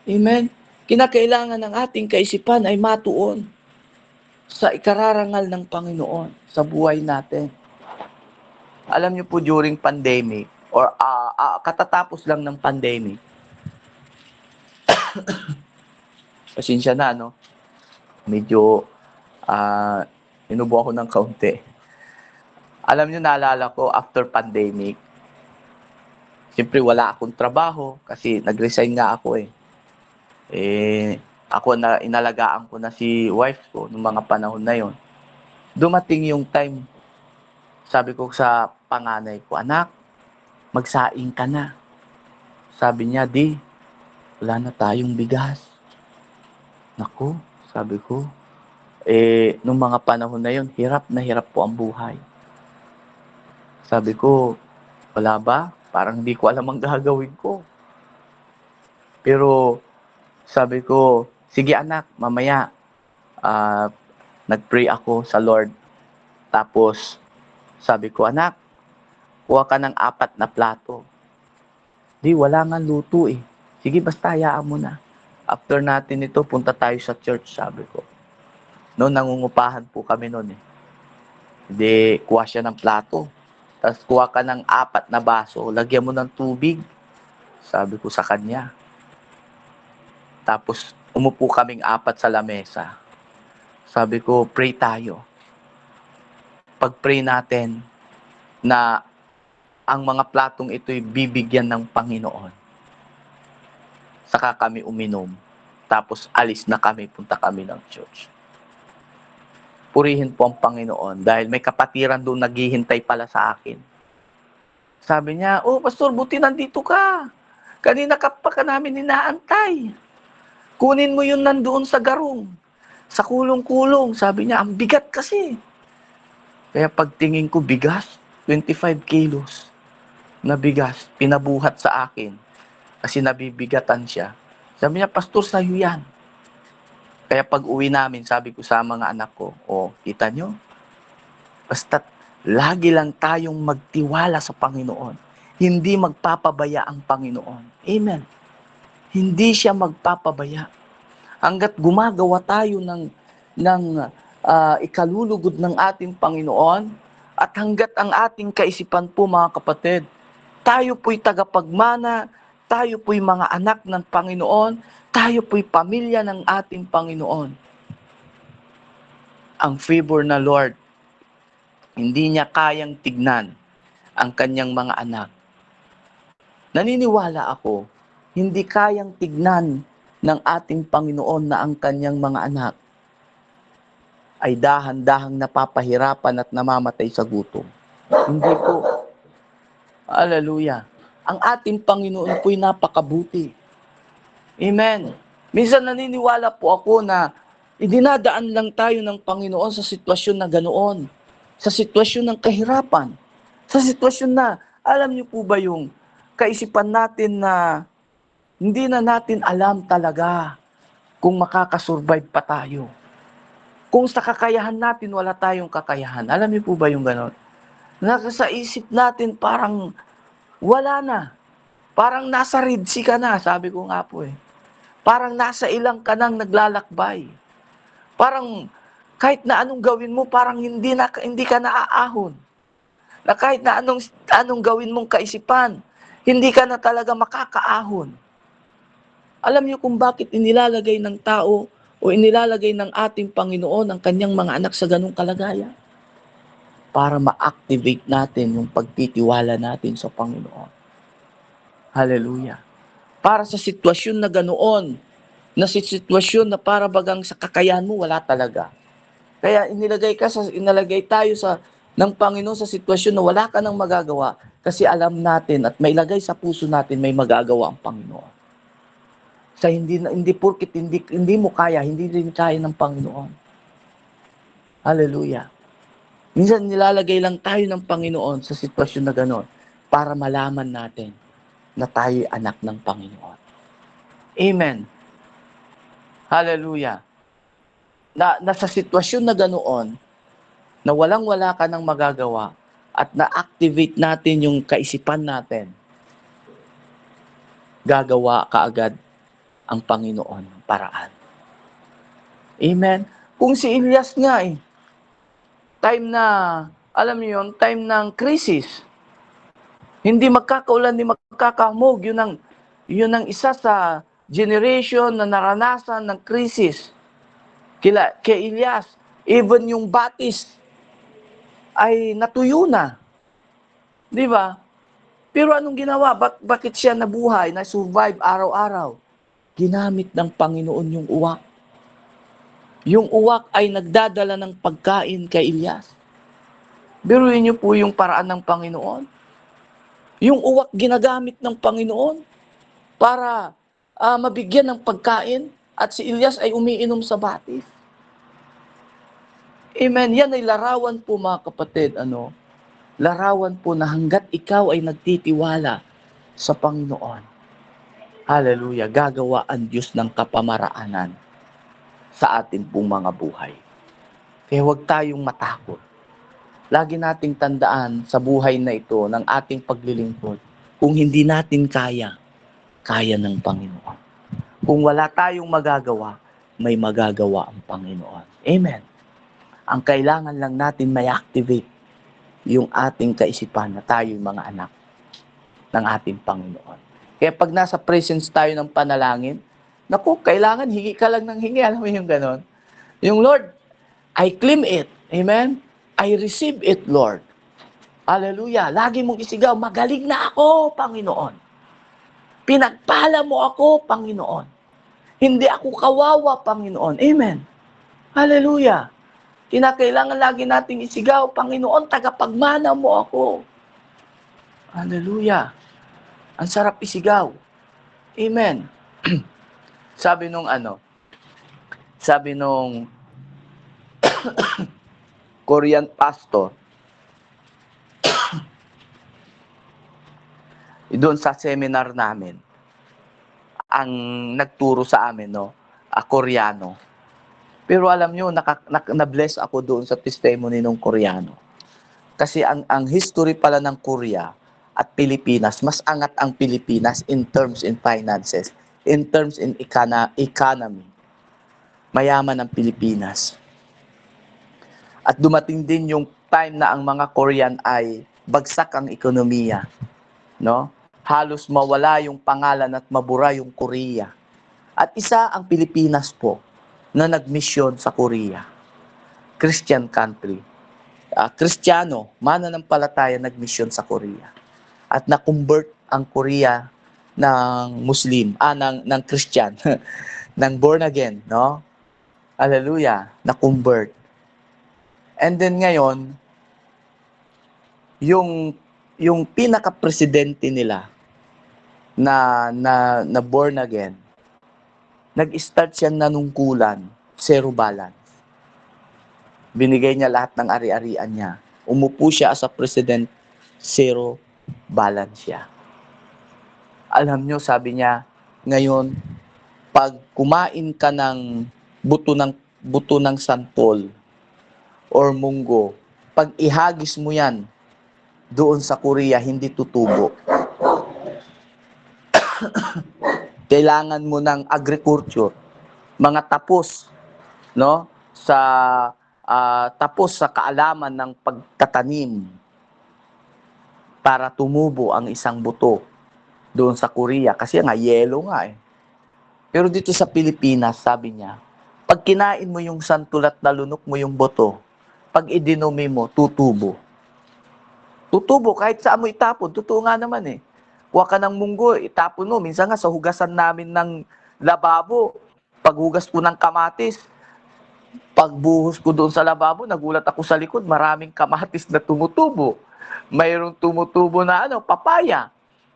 Amen? Kinakailangan ng ating kaisipan ay matuon sa ikararangal ng Panginoon sa buhay natin. Alam niyo po, during pandemic, or katatapos lang ng pandemic, pasensya na, no? Medyo inubo ako ng kaunti. Alam niyo, naalala ko, after pandemic, siyempre wala akong trabaho kasi nag-resign nga ako ako na inalagaan ko na si wife ko noong mga panahon na yon. Dumating yung time, sabi ko sa panganay ko, anak, magsaing ka na. Sabi niya, di, wala na tayong bigas. Naku, sabi ko, nung mga panahon na yon, hirap na hirap po ang buhay. Sabi ko, wala ba? Parang hindi ko alam ang gagawin ko. Pero sabi ko, sige anak, mamaya nag-pray ako sa Lord. Tapos sabi ko, anak, kuha ka ng 4 na plato. Di, wala nga luto eh. Sige, basta hayaan mo na. After natin ito, punta tayo sa church, sabi ko. Noon, nangungupahan po kami noon eh. Hindi, kuha siya ng plato. Tapos kuha ka ng 4 na baso, lagyan mo ng tubig. Sabi ko sa kanya. Tapos umupo kaming 4 sa lamesa. Sabi ko, pray tayo. Pag-pray natin na ang mga platong ito'y bibigyan ng Panginoon. Saka kami uminom. Tapos alis na kami, punta kami ng church. Purihin po ang Panginoon dahil may kapatiran doon naghihintay pala sa akin. Sabi niya, pastor, buti nandito ka. Kanina ka pa ka namin inaantay. Kunin mo yun nandoon sa garong. Sa kulong-kulong. Sabi niya, ang bigat kasi. Kaya pagtingin ko, bigas, 25 kilos na bigas, pinabuhat sa akin. Kasi nabibigatan siya. Sabi niya, pastor, sa'yo yan. Kaya pag uwi namin, sabi ko sa mga anak ko, kita nyo, basta't lagi lang tayong magtiwala sa Panginoon. Hindi magpapabaya ang Panginoon. Amen. Hindi siya magpapabaya. Hanggat gumagawa tayo ng ikalulugod ng ating Panginoon, at hanggat ang ating kaisipan po, mga kapatid, tayo po'y tagapagmana, tayo po'y mga anak ng Panginoon, tayo po'y pamilya ng ating Panginoon. Ang favor na Lord, hindi niya kayang tignan ang kanyang mga anak. Naniniwala ako, hindi kayang tignan ng ating Panginoon na ang kanyang mga anak ay dahan-dahang napapahirapan at namamatay sa gutom. Hindi po. Hallelujah. Ang ating Panginoon po'y napakabuti. Amen. Minsan naniniwala po ako na idinadaan lang tayo ng Panginoon sa sitwasyon na ganoon. Sa sitwasyon ng kahirapan. Sa sitwasyon na, alam niyo po ba yung kaisipan natin na hindi na natin alam talaga kung makakasurvive pa tayo. Kung sa kakayahan natin, wala tayong kakayahan. Alam niyo po ba yung gano'n? Sa isip natin parang wala na. Parang nasa Red Sea ka na, sabi ko nga po eh. Parang nasa ilang ka nang naglalakbay. Parang kahit na anong gawin mo, parang hindi ka naaahon. Na kahit na anong gawin mong kaisipan, hindi ka na talaga makakaahon. Alam niyo kung bakit inilalagay ng tao o inilalagay ng ating Panginoon ang kanyang mga anak sa ganung kalagayan? Para ma-activate natin yung pagtitiwala natin sa Panginoon. Hallelujah. Para sa sitwasyon na ganoon, na sitwasyon na para bagang sa kakayahan mo, wala talaga. Kaya inilagay tayo ng Panginoon sa sitwasyon na wala ka nang magagawa kasi alam natin at may lagay sa puso natin may magagawa ang Panginoon. Sa hindi porket hindi mo kaya, hindi rin kaya ng Panginoon. Hallelujah. Minsan nilalagay lang tayo ng Panginoon sa sitwasyon na gano'n para malaman natin na tayo anak ng Panginoon. Amen. Hallelujah. Sa sitwasyon na ganoon, na walang-wala ka nang magagawa at na-activate natin yung kaisipan natin, gagawa kaagad ang Panginoon ng paraan. Amen. Kung si Elias nga time na, alam niyo yun, time ng krisis, hindi magkakaulan, hindi magkakamog, yun ang isa sa generation na naranasan ng krisis. Kay Elias, even yung batis ay natuyo na. Di ba? Pero anong ginawa? Bakit siya nabuhay, na-survive araw-araw? Ginamit ng Panginoon yung uwak. Yung uwak ay nagdadala ng pagkain kay Elias. Biruin niyo po yung paraan ng Panginoon. Yung uwak ginagamit ng Panginoon para mabigyan ng pagkain at si Elias ay umiinom sa batis. Amen. Yan ay larawan po mga kapatid. Larawan po na hanggat ikaw ay nagtitiwala sa Panginoon. Hallelujah. Gagawa ang Diyos ng kapamaraanan sa atin pong mga buhay. Kaya huwag tayong matakot. Lagi nating tandaan sa buhay na ito ng ating paglilingkod. Kung hindi natin kaya, kaya ng Panginoon. Kung wala tayong magagawa, may magagawa ang Panginoon. Amen. Ang kailangan lang natin may activate yung ating kaisipan na tayo'y mga anak ng ating Panginoon. Kaya pag nasa presence tayo ng panalangin, naku, kailangan hingi ka lang ng hingi. Alam mo yung ganon? Yung Lord, I claim it. Amen? I receive it, Lord. Hallelujah. Lagi mong isigaw, magaling na ako, Panginoon. Pinagpala mo ako, Panginoon. Hindi ako kawawa, Panginoon. Amen. Hallelujah. Kinakailangan lagi nating isigaw, Panginoon, tagapagmana mo ako. Hallelujah. Ang sarap isigaw. Amen. sabi nung Korean pastor, doon sa seminar namin, ang nagturo sa amin, Koreano. Pero alam nyo, na-bless ako doon sa testimony ng Koreano. Kasi ang history pala ng Korea at Pilipinas, mas angat ang Pilipinas in terms in finances, in terms in economy. Mayaman ang Pilipinas. At dumating din yung time na ang mga Korean ay bagsak ang ekonomiya, no? Halos mawala yung pangalan at mabura yung Korea. At isa ang Pilipinas po na nagmisyon sa Korea. Christian country. Kristiyano, mananampalataya nagmisyon sa Korea. At na-convert ang Korea ng Muslim, ng Christian, ng born again, no? Hallelujah, na-convert. And then ngayon, yung pinaka-presidente nila na born again, nag-start siya nanungkulan, zero balance. Binigay niya lahat ng ari-arian niya. Umupo siya as a president, zero balance siya. Alam nyo, sabi niya, ngayon, pag kumain ka ng buto ng santol or munggo, pag ihagis mo yan doon sa Korea, hindi tutubo. Kailangan mo ng agriculture, mga tapos, no? Tapos sa kaalaman ng pagtatanim para tumubo ang isang buto doon sa Korea. Kasi nga, yelo nga eh. Pero dito sa Pilipinas, sabi niya, pag kinain mo yung santol at nalunok mo yung buto, pag idinumi mo, tutubo. Tutubo, kahit saan mo itapon, totoo nga naman eh. Kuha ka ng munggo, itapon mo. Minsan nga sa hugasan namin ng lababo, paghugas ko ng kamatis, pagbuhos ko doon sa lababo, nagulat ako sa likod, maraming kamatis na tumutubo. Mayroong tumutubo na papaya.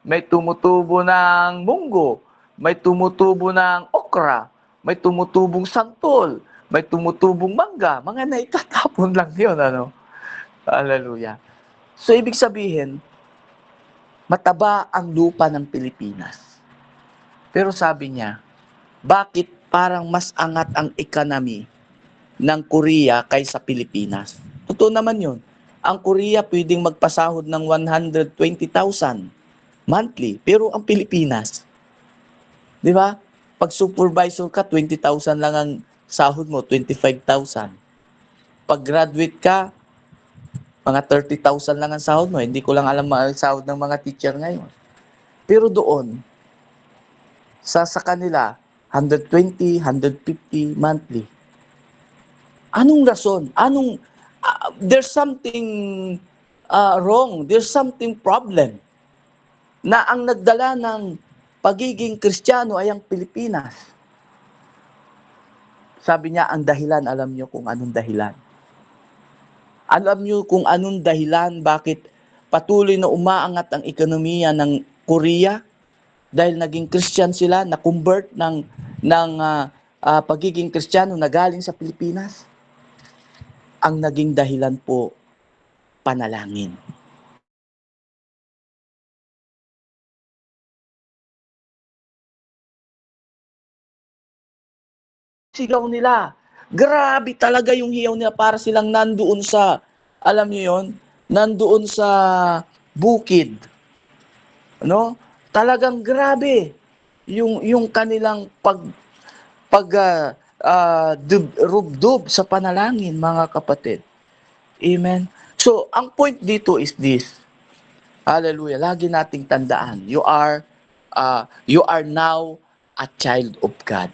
May tumutubo ng munggo. May tumutubo ng okra. May tumutubong santol. May tumutubong mangga. Mga naitatapon lang yun, Hallelujah. So, ibig sabihin, mataba ang lupa ng Pilipinas. Pero sabi niya, bakit parang mas angat ang economy ng Korea kaysa Pilipinas? Totoo naman yun. Ang Korea pwedeng magpasahod ng 120,000 monthly. Pero ang Pilipinas, di ba? Pag supervisor ka, 20,000 lang ang sahod mo, 25,000. Pag graduate ka, mga 30,000 lang ang sahod mo. Hindi ko lang alam ang sahod ng mga teacher ngayon. Pero doon, sa kanila, 120, 150 monthly. Anong rason? There's something wrong. There's something problem. Na ang nagdala ng pagiging Kristiyano ay ang Pilipinas. Sabi niya, ang dahilan, alam niyo kung anong dahilan. Alam niyo kung anong dahilan bakit patuloy na umaangat ang ekonomiya ng Korea? Dahil naging Christian sila, na-convert ng pagiging Kristiyano na galing sa Pilipinas. Ang naging dahilan po, panalangin. Sigaw nila. Grabe talaga yung hiyaw nila para silang nandoon sa, alam niyo yon, nandoon sa bukid. Talagang grabe yung kanilang rubdob sa panalangin, mga kapatid. Amen. So, ang point dito is this. Hallelujah. Lagi nating tandaan, you are now a child of God.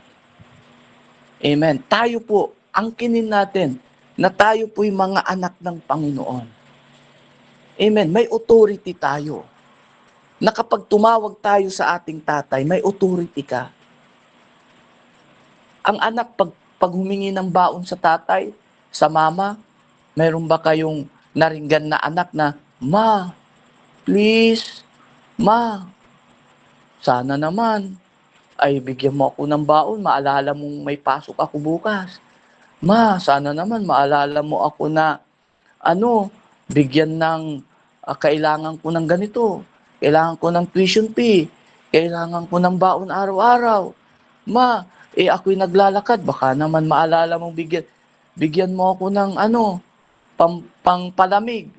Amen. Tayo po, angkinin natin na tayo po'y mga anak ng Panginoon. Amen. May authority tayo. Na kapag tumawag tayo sa ating tatay, may authority ka. Ang anak, pag humingi ng baon sa tatay, sa mama, mayroon ba kayong naringgan na anak na, "Ma, please, ma, sana naman, ay bigyan mo ako ng baon, maalala mong may pasok ako bukas. Ma, sana naman maalala mo ako na, bigyan ng, kailangan ko ng ganito, kailangan ko ng tuition fee, kailangan ko ng baon araw-araw. Ma, Ako'y naglalakad, baka naman maalala mong bigyan mo ako ng pangpalamig.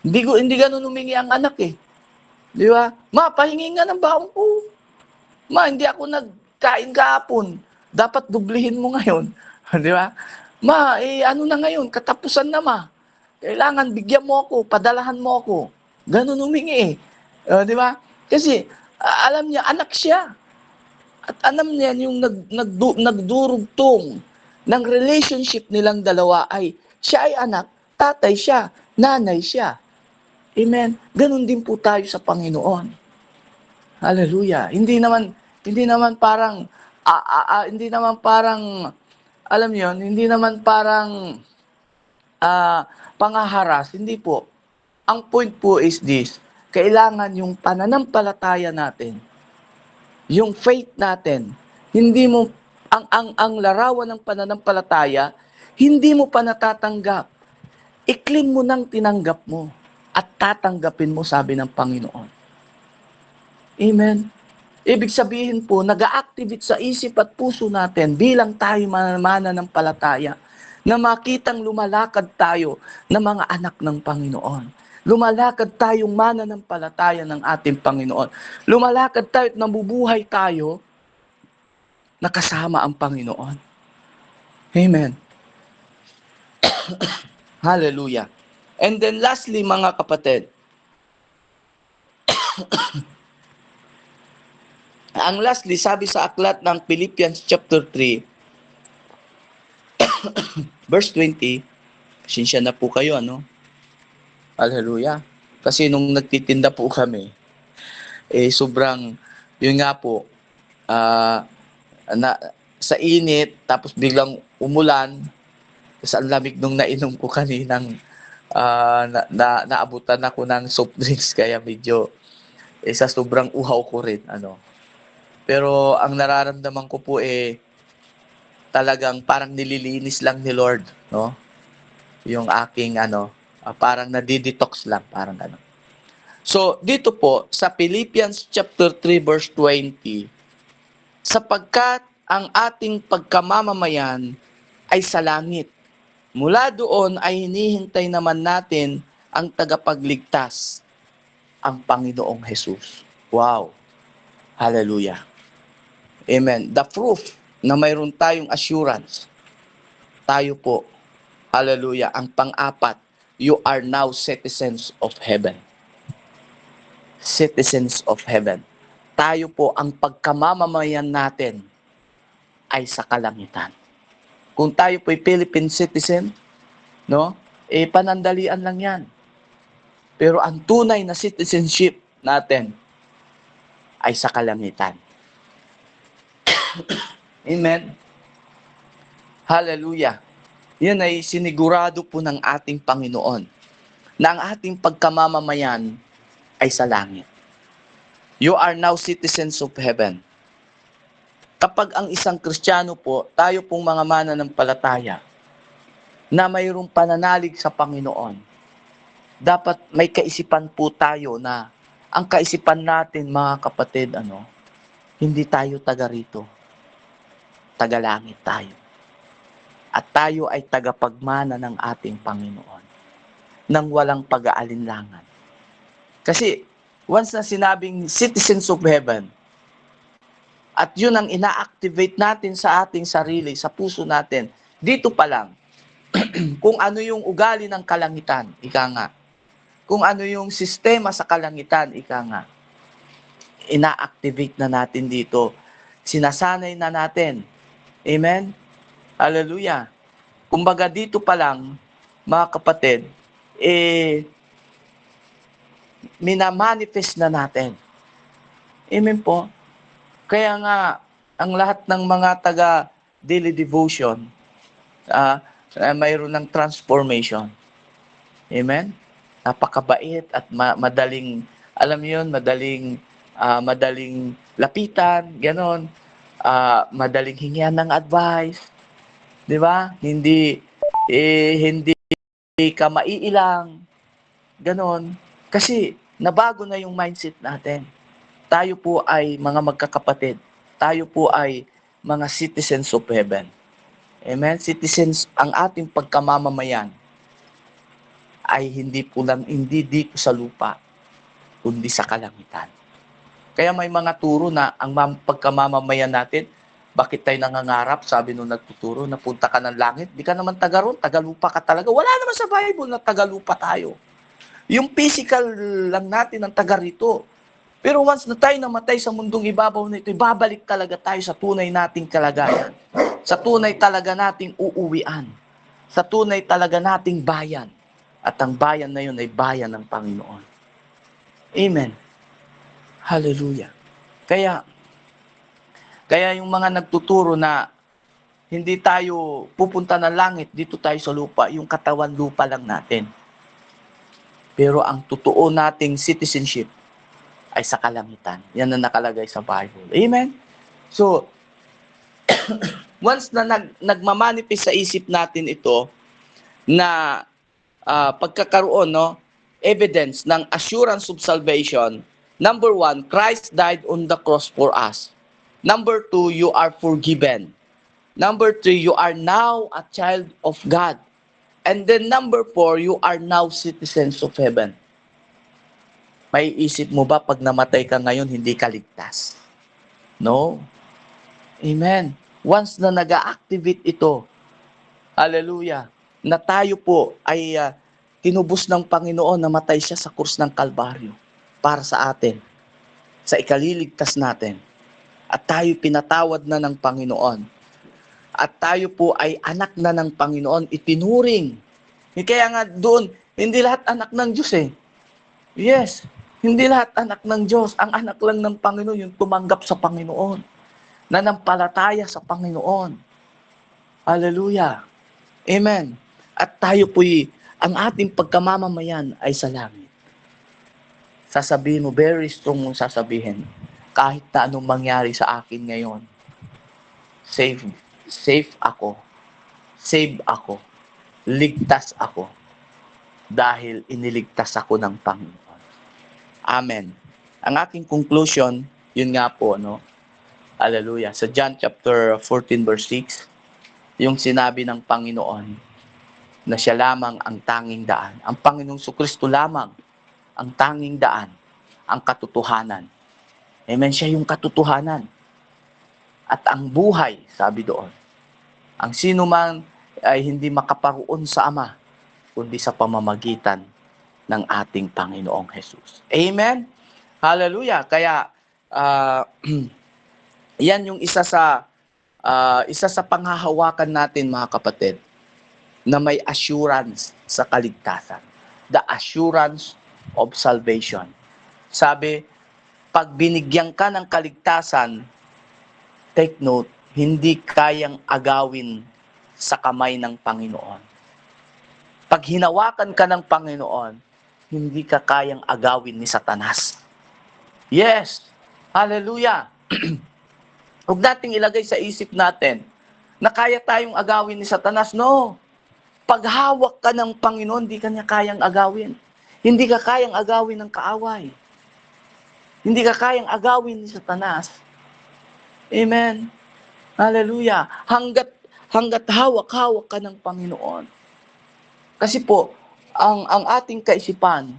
Hindi ganun humingi ang anak eh. Di ba? Ma, pahingi nga ng baon ko. Ma, hindi ako nagkain kahapon. Dapat dublihin mo ngayon. Di ba? Ma, ano na ngayon? Katapusan na, ma. Kailangan bigyan mo ako, padalahan mo ako. Ganun humingi eh. Di ba? Kasi alam niya, anak siya. At alam niya yung nagdurugtong ng relationship nilang dalawa ay siya ay anak, tatay siya, nanay siya. Amen. Ganun din po tayo sa Panginoon. Hallelujah. Hindi naman parang alam niyo, hindi naman parang pangaharas, hindi po. Ang point po is this, kailangan yung pananampalataya natin, yung faith natin, hindi mo ang larawan ng pananampalataya, hindi mo pa natatanggap. I-claim mo nang tinanggap mo at tatanggapin mo, sabi ng Panginoon. Amen. Ibig sabihin po, nag-a-activate sa isip at puso natin bilang tayo mananampalataya na makitang lumalakad tayo na mga anak ng Panginoon. Lumalakad tayong mananampalataya ng ating Panginoon. Lumalakad tayo at nabubuhay tayo na kasama ang Panginoon. Amen. Hallelujah. And then lastly, mga kapatid, ang lastly, sabi sa aklat ng Philippians chapter 3, verse 20, pasensya na po kayo, ano? Hallelujah. Kasi nung nagtitinda po kami, sobrang, yun nga po, sa init, tapos biglang umulan, tapos ang lamig nung nainom ko kaninang naabutan ako ng soft drinks, kaya medyo, sa sobrang uhaw ko rin, ano. Pero ang nararamdaman ko po talagang parang nililinis lang ni Lord, no? Yung aking parang nadi-detox lang, parang ano. So, dito po sa Philippians chapter 3 verse 20, sapagkat ang ating pagkamamamayan ay sa langit. Mula doon ay hinihintay naman natin ang tagapagligtas, ang Panginoong Jesus. Wow. Hallelujah. Amen. The proof na mayroon tayong assurance, tayo po, hallelujah, ang pang-apat, you are now citizens of heaven. Citizens of heaven. Tayo po, ang pagkamamamayan natin ay sa kalangitan. Kung tayo po'y Philippine citizen, no? Panandalian lang yan. Pero ang tunay na citizenship natin ay sa kalangitan. Amen. Hallelujah. Yan ay sinigurado po ng ating Panginoon na ang ating pagkamamamayan ay sa langit. You are now citizens of heaven. Kapag ang isang Kristiyano po, tayo pong mga mananampalataya na mayroong pananalig sa Panginoon, dapat may kaisipan po tayo na ang kaisipan natin, mga kapatid, hindi tayo taga rito. Taga langit tayo. At tayo ay tagapagmana ng ating Panginoon nang walang pag-aalinlangan. Kasi once na sinabing citizens of heaven, at yun ang ina-activate natin sa ating sarili, sa puso natin, dito pa lang, kung ano yung ugali ng kalangitan, ika nga. Kung ano yung sistema sa kalangitan, ika nga. Ina-activate na natin dito. Sinasanay na natin. Amen? Hallelujah. Kumbaga dito pa lang, mga kapatid, minamanifest na natin. Amen po. Kaya nga, ang lahat ng mga taga daily devotion, mayroon ng transformation. Amen? Napakabait at madaling, alam yun, madaling lapitan, ganon. Madaling hingian ng advice. Di ba? Hindi ka maiilang. Ganon. Kasi nabago na yung mindset natin. Tayo po ay mga magkakapatid. Tayo po ay mga citizens of heaven. Amen? Citizens, ang ating pagkamamamayan ay hindi dito sa lupa, kundi sa kalangitan. Kaya may mga turo na ang pagkamamamayan natin, bakit tayo nangangarap, sabi nung nagtuturo, na punta ka ng langit, di ka naman taga ron, tagalupa ka talaga. Wala naman sa Bible na tagalupa tayo. Yung physical lang natin ang taga rito. Pero once na tayo namatay sa mundong ibabaw na ito, babalik talaga tayo sa tunay nating kalagayan. Sa tunay talaga nating uuwian. Sa tunay talaga nating bayan. At ang bayan na yun ay bayan ng Panginoon. Amen. Hallelujah. Kaya yung mga nagtuturo na hindi tayo pupunta ng langit, dito tayo sa lupa, yung katawan lupa lang natin. Pero ang totoo nating citizenship ay sa kalangitan. Yan ang nakalagay sa Bible. Amen? So, once na nagmamanifest sa isip natin ito, na pagkakaroon, evidence ng assurance of salvation, number 1, Christ died on the cross for us. Number 2, you are forgiven. Number 3, you are now a child of God. And then number 4, you are now citizens of heaven. May isip mo ba pag namatay ka ngayon, hindi ka ligtas? No. Amen. Once na nag-activate ito, hallelujah, na tayo po ay tinubos ng Panginoon, namatay siya sa krus ng Kalbaryo para sa atin, sa ikaliligtas natin. At tayo pinatawad na ng Panginoon. At tayo po ay anak na ng Panginoon, itinuring. Kaya nga doon, hindi lahat anak ng Diyos eh. Yes, hindi lahat anak ng Diyos. Ang anak lang ng Panginoon, yung tumanggap sa Panginoon. Nanampalataya sa Panginoon. Hallelujah. Amen. At tayo po'y, ang ating pagkamamamayan ay sa langit. Sasabihin mo, very strong mong sasabihin, kahit na anong mangyari sa akin ngayon, safe ako. Save ako. Ligtas ako. Dahil iniligtas ako ng Panginoon. Amen. Ang aking conclusion, yun nga po, Hallelujah. Sa John chapter 14 verse 6, yung sinabi ng Panginoon na siya lamang ang tanging daan. Ang Panginoong Kristo lamang ang tanging daan, ang katotohanan. Amen. Siya yung katotohanan. At ang buhay, sabi doon, ang sino man ay hindi makaparoon sa Ama, kundi sa pamamagitan ng ating Panginoong Jesus. Amen? Hallelujah. Kaya, yan yung isa sa panghahawakan natin, mga kapatid, na may assurance sa kaligtasan. The assurance of salvation. Sabi, pag binigyan ka ng kaligtasan, take note, hindi kayang agawin sa kamay ng Panginoon. Pag hinawakan ka ng Panginoon, hindi ka kayang agawin ni Satanas. Yes! Hallelujah! Huwag nating ilagay sa isip natin na kaya tayong agawin ni Satanas. No! Pag hawak ka ng Panginoon, hindi ka niya kayang agawin. Hindi ka kayang agawin ng kaaway. Hindi ka kayang agawin ni Satanas. Amen. Hallelujah. Hanggat hawak-hawak ka ng Panginoon. Kasi po, ang ating kaisipan,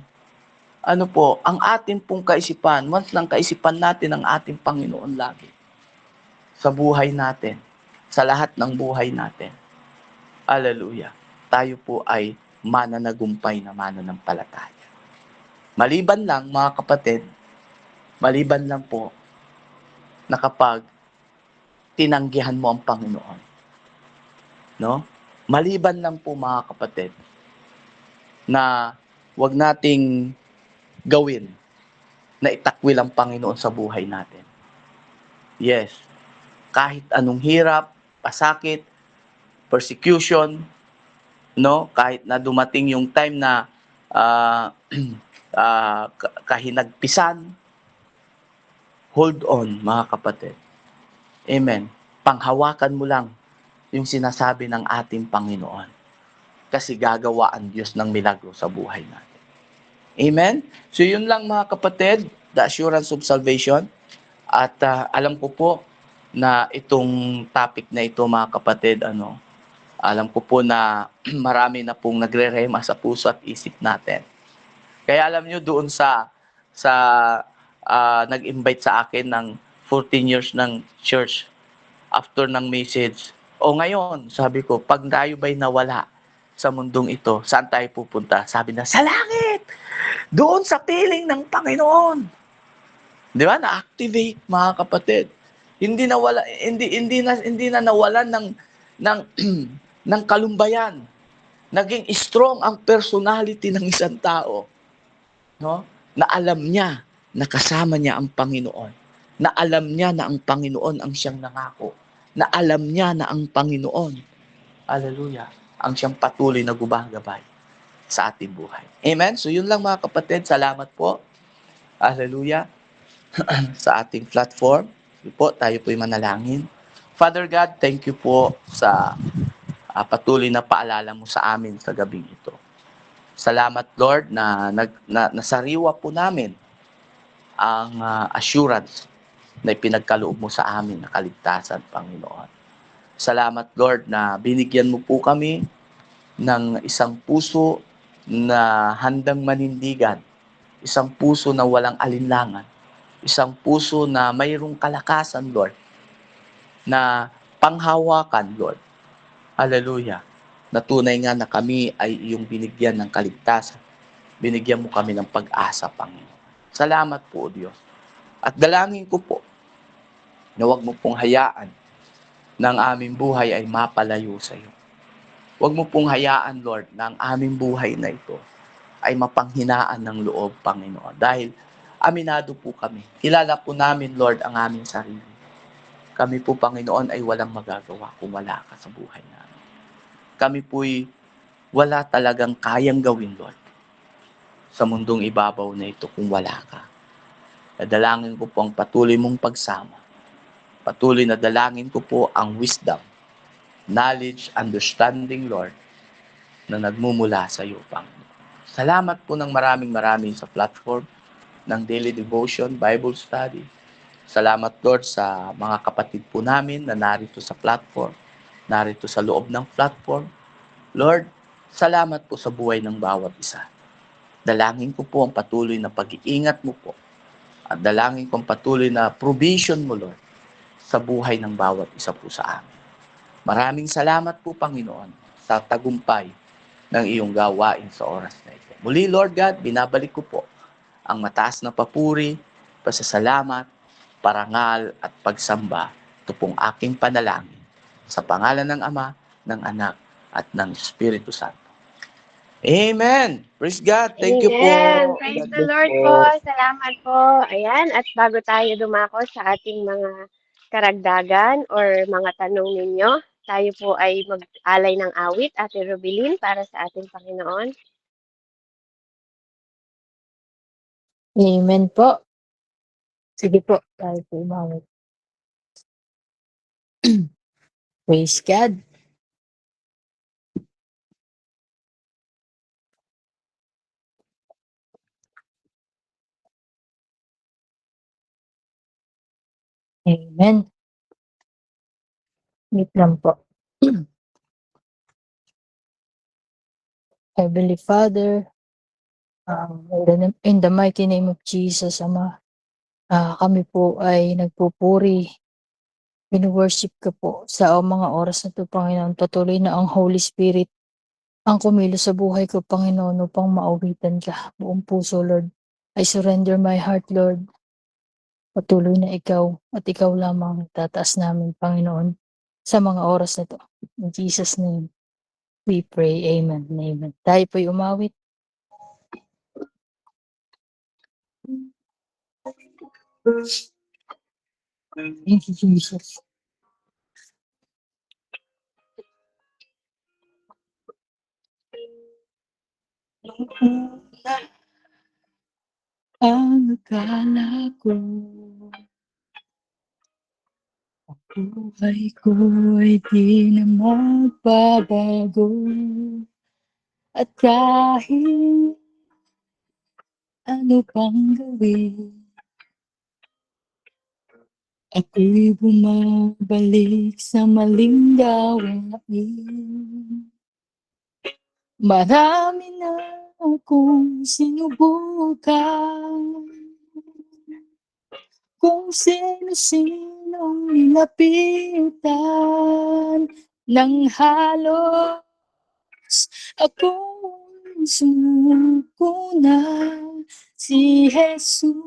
ang ating pong kaisipan, once lang kaisipan natin ang ating Panginoon lagi. Sa buhay natin, sa lahat ng buhay natin. Hallelujah. Tayo po ay mananagumpay na mananampalataya. Maliban lang, mga kapatid, maliban lang po na kapag tinanggihan mo ang Panginoon. No? Maliban lang po, mga kapatid, na wag nating gawin na itakwil ang Panginoon sa buhay natin. Yes, kahit anong hirap, pasakit, persecution, kahit na dumating yung time na kahinagpisan, hold on, mga kapatid. Amen. Panghawakan mo lang yung sinasabi ng ating Panginoon. Kasi gagawa ang Diyos ng milagro sa buhay natin. Amen? So yun lang, mga kapatid, the assurance of salvation. At alam ko po na itong topic na ito, mga kapatid, alam ko po na marami na pong nagre-rema sa puso at isip natin. Kaya alam nyo, doon sa nag-invite sa akin ng 14 years ng church after ng message, ngayon, sabi ko, pag tayo ba'y nawala sa mundong ito, saan tayo pupunta? Sabi na, sa langit! Doon sa piling ng Panginoon. Di ba? Na-activate, mga kapatid. Hindi na nawalan ng ng kalumbayan. Naging strong ang personality ng isang tao, no? Na alam niya na kasama niya ang Panginoon. Na alam niya na ang Panginoon ang siyang nangako. Na alam niya na ang Panginoon, hallelujah, ang siyang patuloy na gumagabay sa ating buhay. Amen? So yun lang, mga kapatid. Salamat po. Hallelujah. Sa ating platform. Po, tayo po'y manalangin. Father God, thank you po sa patuloy na paalala mo sa amin sa gabing ito. Salamat, Lord, na nasariwa po namin ang assurance na ipinagkaloob mo sa amin na kaligtasan, Panginoon. Salamat, Lord, na binigyan mo po kami ng isang puso na handang manindigan, isang puso na walang alinlangan, isang puso na mayroong kalakasan, Lord, na panghawakan, Lord. Hallelujah. Na tunay nga na kami ay iyong binigyan ng kaligtasan. Binigyan mo kami ng pag-asa, Panginoon. Salamat po, Diyos. At dalangin ko po na huwag mo pong hayaan na ang aming buhay ay mapalayo sa iyo. Huwag mo pong hayaan, Lord, na ang aming buhay na ito ay mapanghinaan ng loob, Panginoon. Dahil aminado po kami. Kilala po namin, Lord, ang aming sarili. Kami po, Panginoon, ay walang magagawa kung wala ka sa buhay namin. Kami po'y wala talagang kayang gawin, Lord, sa mundong ibabaw na ito kung wala ka. Nadalangin ko po ang patuloy mong pagsama. Patuloy na dalangin ko po ang wisdom, knowledge, understanding, Lord, na nagmumula sa iyo, Panginoon. Salamat po ng maraming sa platform ng Daily Devotion, Bible Study. Salamat, Lord, sa mga kapatid po namin na narito sa platform, narito sa loob ng platform. Lord, salamat po sa buhay ng bawat isa. Dalangin ko po ang patuloy na pag-iingat mo po. At dalangin ko ang patuloy na provision mo, Lord, sa buhay ng bawat isa po sa amin. Maraming salamat po, Panginoon, sa tagumpay ng iyong gawain sa oras na ito. Muli, Lord God, binabalik ko po ang mataas na papuri, pasasalamat, parangal at pagsamba. Ito pong aking panalangin sa pangalan ng Ama, ng Anak, at ng Espiritu Santo. Amen. Praise God. Thank you po. Amen. Praise God the bless Lord po. po. Salamat po. Ayan, at bago tayo dumako sa ating mga karagdagan or mga tanong ninyo, tayo po ay mag-alay ng awit, Ate Rubilin, para sa ating Panginoon. Amen po. Sige po, tayo po umawit. Praise God. Amen. Wait lang po. Heavenly Father, in the mighty name of Jesus, Ama, kami po ay nagpupuri, worship ka po sa mga oras na ito, Panginoon. Patuloy na ang Holy Spirit ang kumilos sa buhay ko, Panginoon, upang maawitan ka. Buong puso, Lord. I surrender my heart, Lord. Patuloy na ikaw at ikaw lamang tataas namin, Panginoon, sa mga oras na ito. In Jesus' name, we pray. Amen. Amen. Tayo po'y umawit. Thank you, Jesus. Ang akala ko, buhay ko ay di na magbabago. At kahit ano pang gawin, Ako'y bumabalik sa maling gawain. Marami na akong sinubukan. Kung sino-sinong nilapitan ng halos ako'y sumuko na. Si Jesus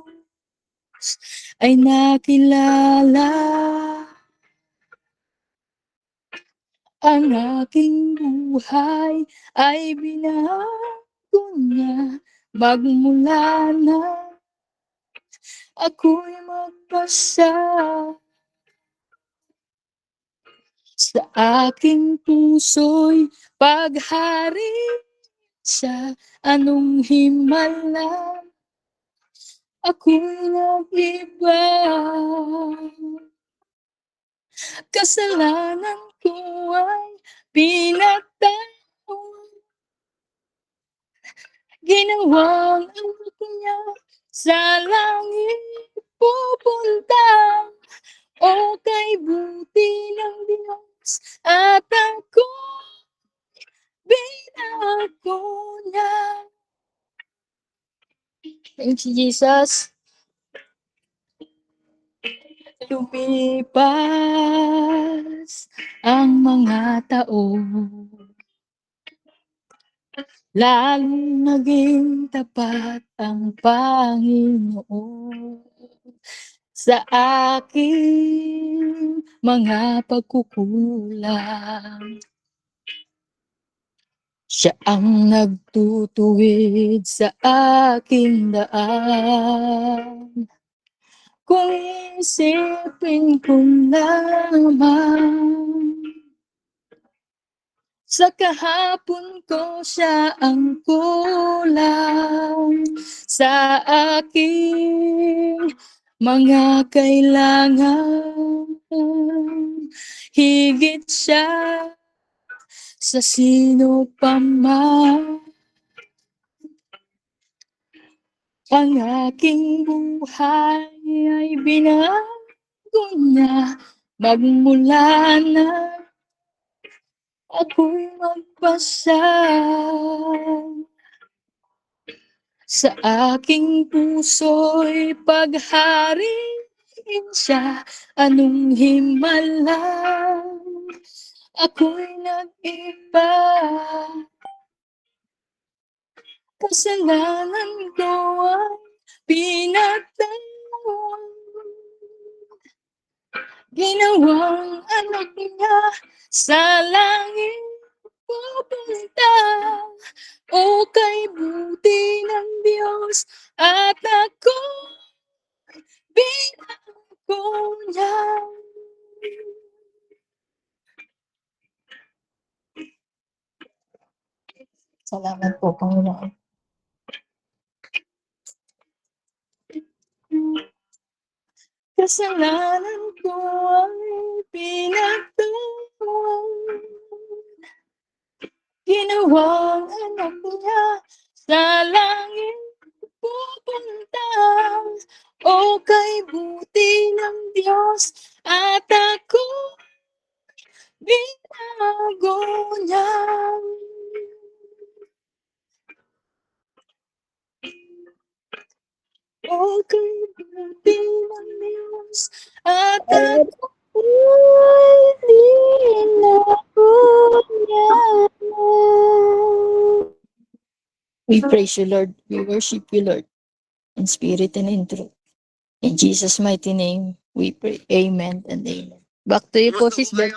ay nakilala. Ang aking buhay ay binago niya. Magmula na ako'y magpasa sa aking puso'y paghari sa anong himala. Ako'y nag-iba. Kasalanan ko ay pinatawad. Ginawang anak niya sa langit pupunta. O kay buti ng Diyos at ako binago niya. Thank you, Jesus. Lumipas ang mga taon, lalong naging tapat ang Panginoon sa aking mga pagkukulang. Siya ang nagtutuwid sa aking daan. Kung isipin ko lamang, sa kahapon ko siya ang kulang. Sa aking mga kailangan, higit siya sa sino pa man. Ang aking buhay ay binago niya. Magmula na ako'y magpasa sa aking puso'y paghariin siya. Anong himala, ako'y nag-iba. Kasalanan ko ay pinatawad. Ginawang anak niya sa langit pupunta. O kay buti ng Diyos at ako binago niya. Salamat po, Panginoon. Kasalanan ko ay pinagtawad. Ginawang anak niya sa langit pupunta. O kay buti ng Diyos at ako binago niya. O kay buti ng Diyos at ako binago niya. We praise you, Lord. We worship you, Lord, in spirit and in truth. In Jesus' mighty name, we pray. Amen and amen. Back to you po, Sis Beth.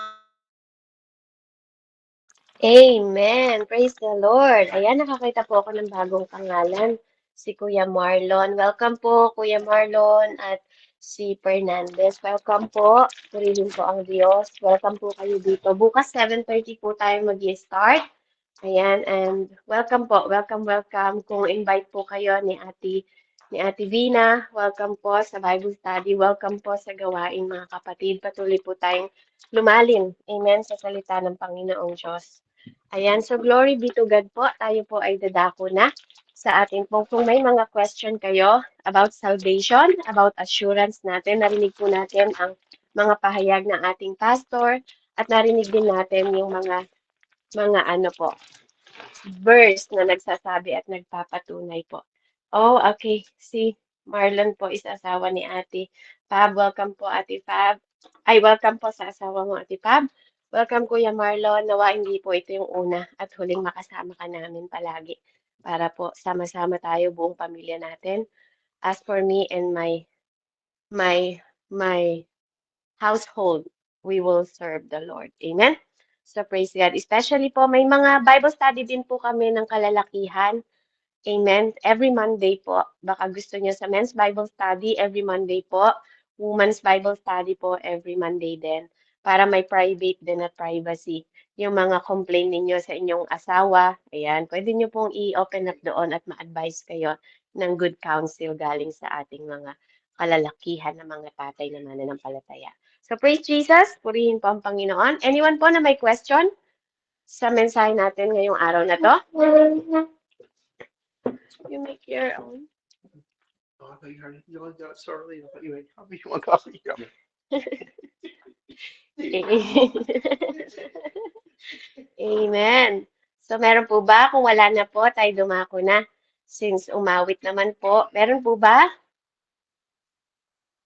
Amen. Praise the Lord. Ayan, nakakita po ako ng bagong pangalan. Si Kuya Marlon. Welcome po, Kuya Marlon. At si Fernandez. Welcome po. Purihin po ang Diyos. Welcome po kayo dito. Bukas 7:30 po tayo mag-start. Ayan, and welcome po. Welcome, welcome. Kung invite po kayo ni Ate Vina, welcome po sa Bible study. Welcome po sa gawain, mga kapatid. Patuloy po tayong lumalim. Amen. Sa salita ng Panginoong Diyos. Ayan, so glory be to God po. Tayo po ay dadako na sa atin po. Kung may mga question kayo about salvation, about assurance natin, narinig po natin ang mga pahayag ng ating pastor at narinig din natin yung mga ano po, verse na nagsasabi at nagpapatunay po. Oh, okay. Si Marlon po is asawa ni Ate Fab. Welcome po, Ate Fab. Ay, welcome po sa asawa mo, Ate Fab. Welcome, Kuya Marlon. Nawa hindi po ito yung una at huling makasama ka namin palagi para po sama-sama tayo buong pamilya natin. As for me and my household, we will serve the Lord. Amen? So praise God. Especially po, may mga Bible study din po kami ng kalalakihan. Amen. Every Monday po. Baka gusto niyo sa men's Bible study, every Monday po. Women's Bible study po, every Monday din. Para may private din at privacy. Yung mga complaint ninyo sa inyong asawa, ayan, pwede niyo pong i-open up doon at ma-advise kayo ng good counsel galing sa ating mga kalalakihan na mga tatay na mananampalataya. So praise Jesus, purihin po ang Panginoon. Anyone po na may question sa mensahe natin ngayong araw na to? You make your own. Oh, I thought you only got it so early. I thought you had coffee. You want coffee? Amen. So meron po ba? Kung wala na po, tayo dumako na. Since umawit naman po. Meron po ba?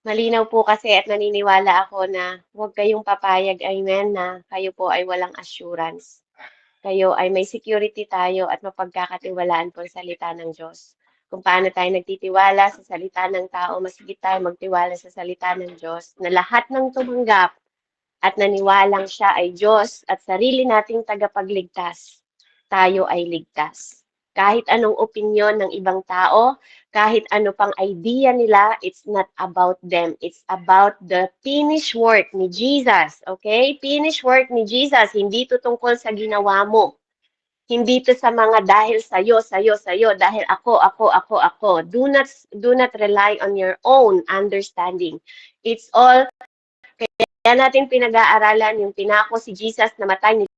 Malinaw po kasi at naniniwala ako na huwag kayong papayag, amen, na kayo po ay walang assurance. Kayo ay may security tayo at mapagkakatiwalaan po ang salita ng Diyos. Kung paano tayo nagtitiwala sa salita ng tao, mas higit tayo magtiwala sa salita ng Diyos na lahat ng tumanggap at naniwalang siya ay Diyos at sarili nating tagapagligtas, tayo ay ligtas. Kahit anong opinyon ng ibang tao, kahit ano pang idea nila, it's not about them. It's about the finished work ni Jesus. Okay? Finished work ni Jesus. Hindi ito tungkol sa ginawa mo. Hindi ito sa mga dahil sa'yo, dahil ako. Do not rely on your own understanding. It's all, kaya natin pinag-aaralan yung pinako si Jesus na matay ni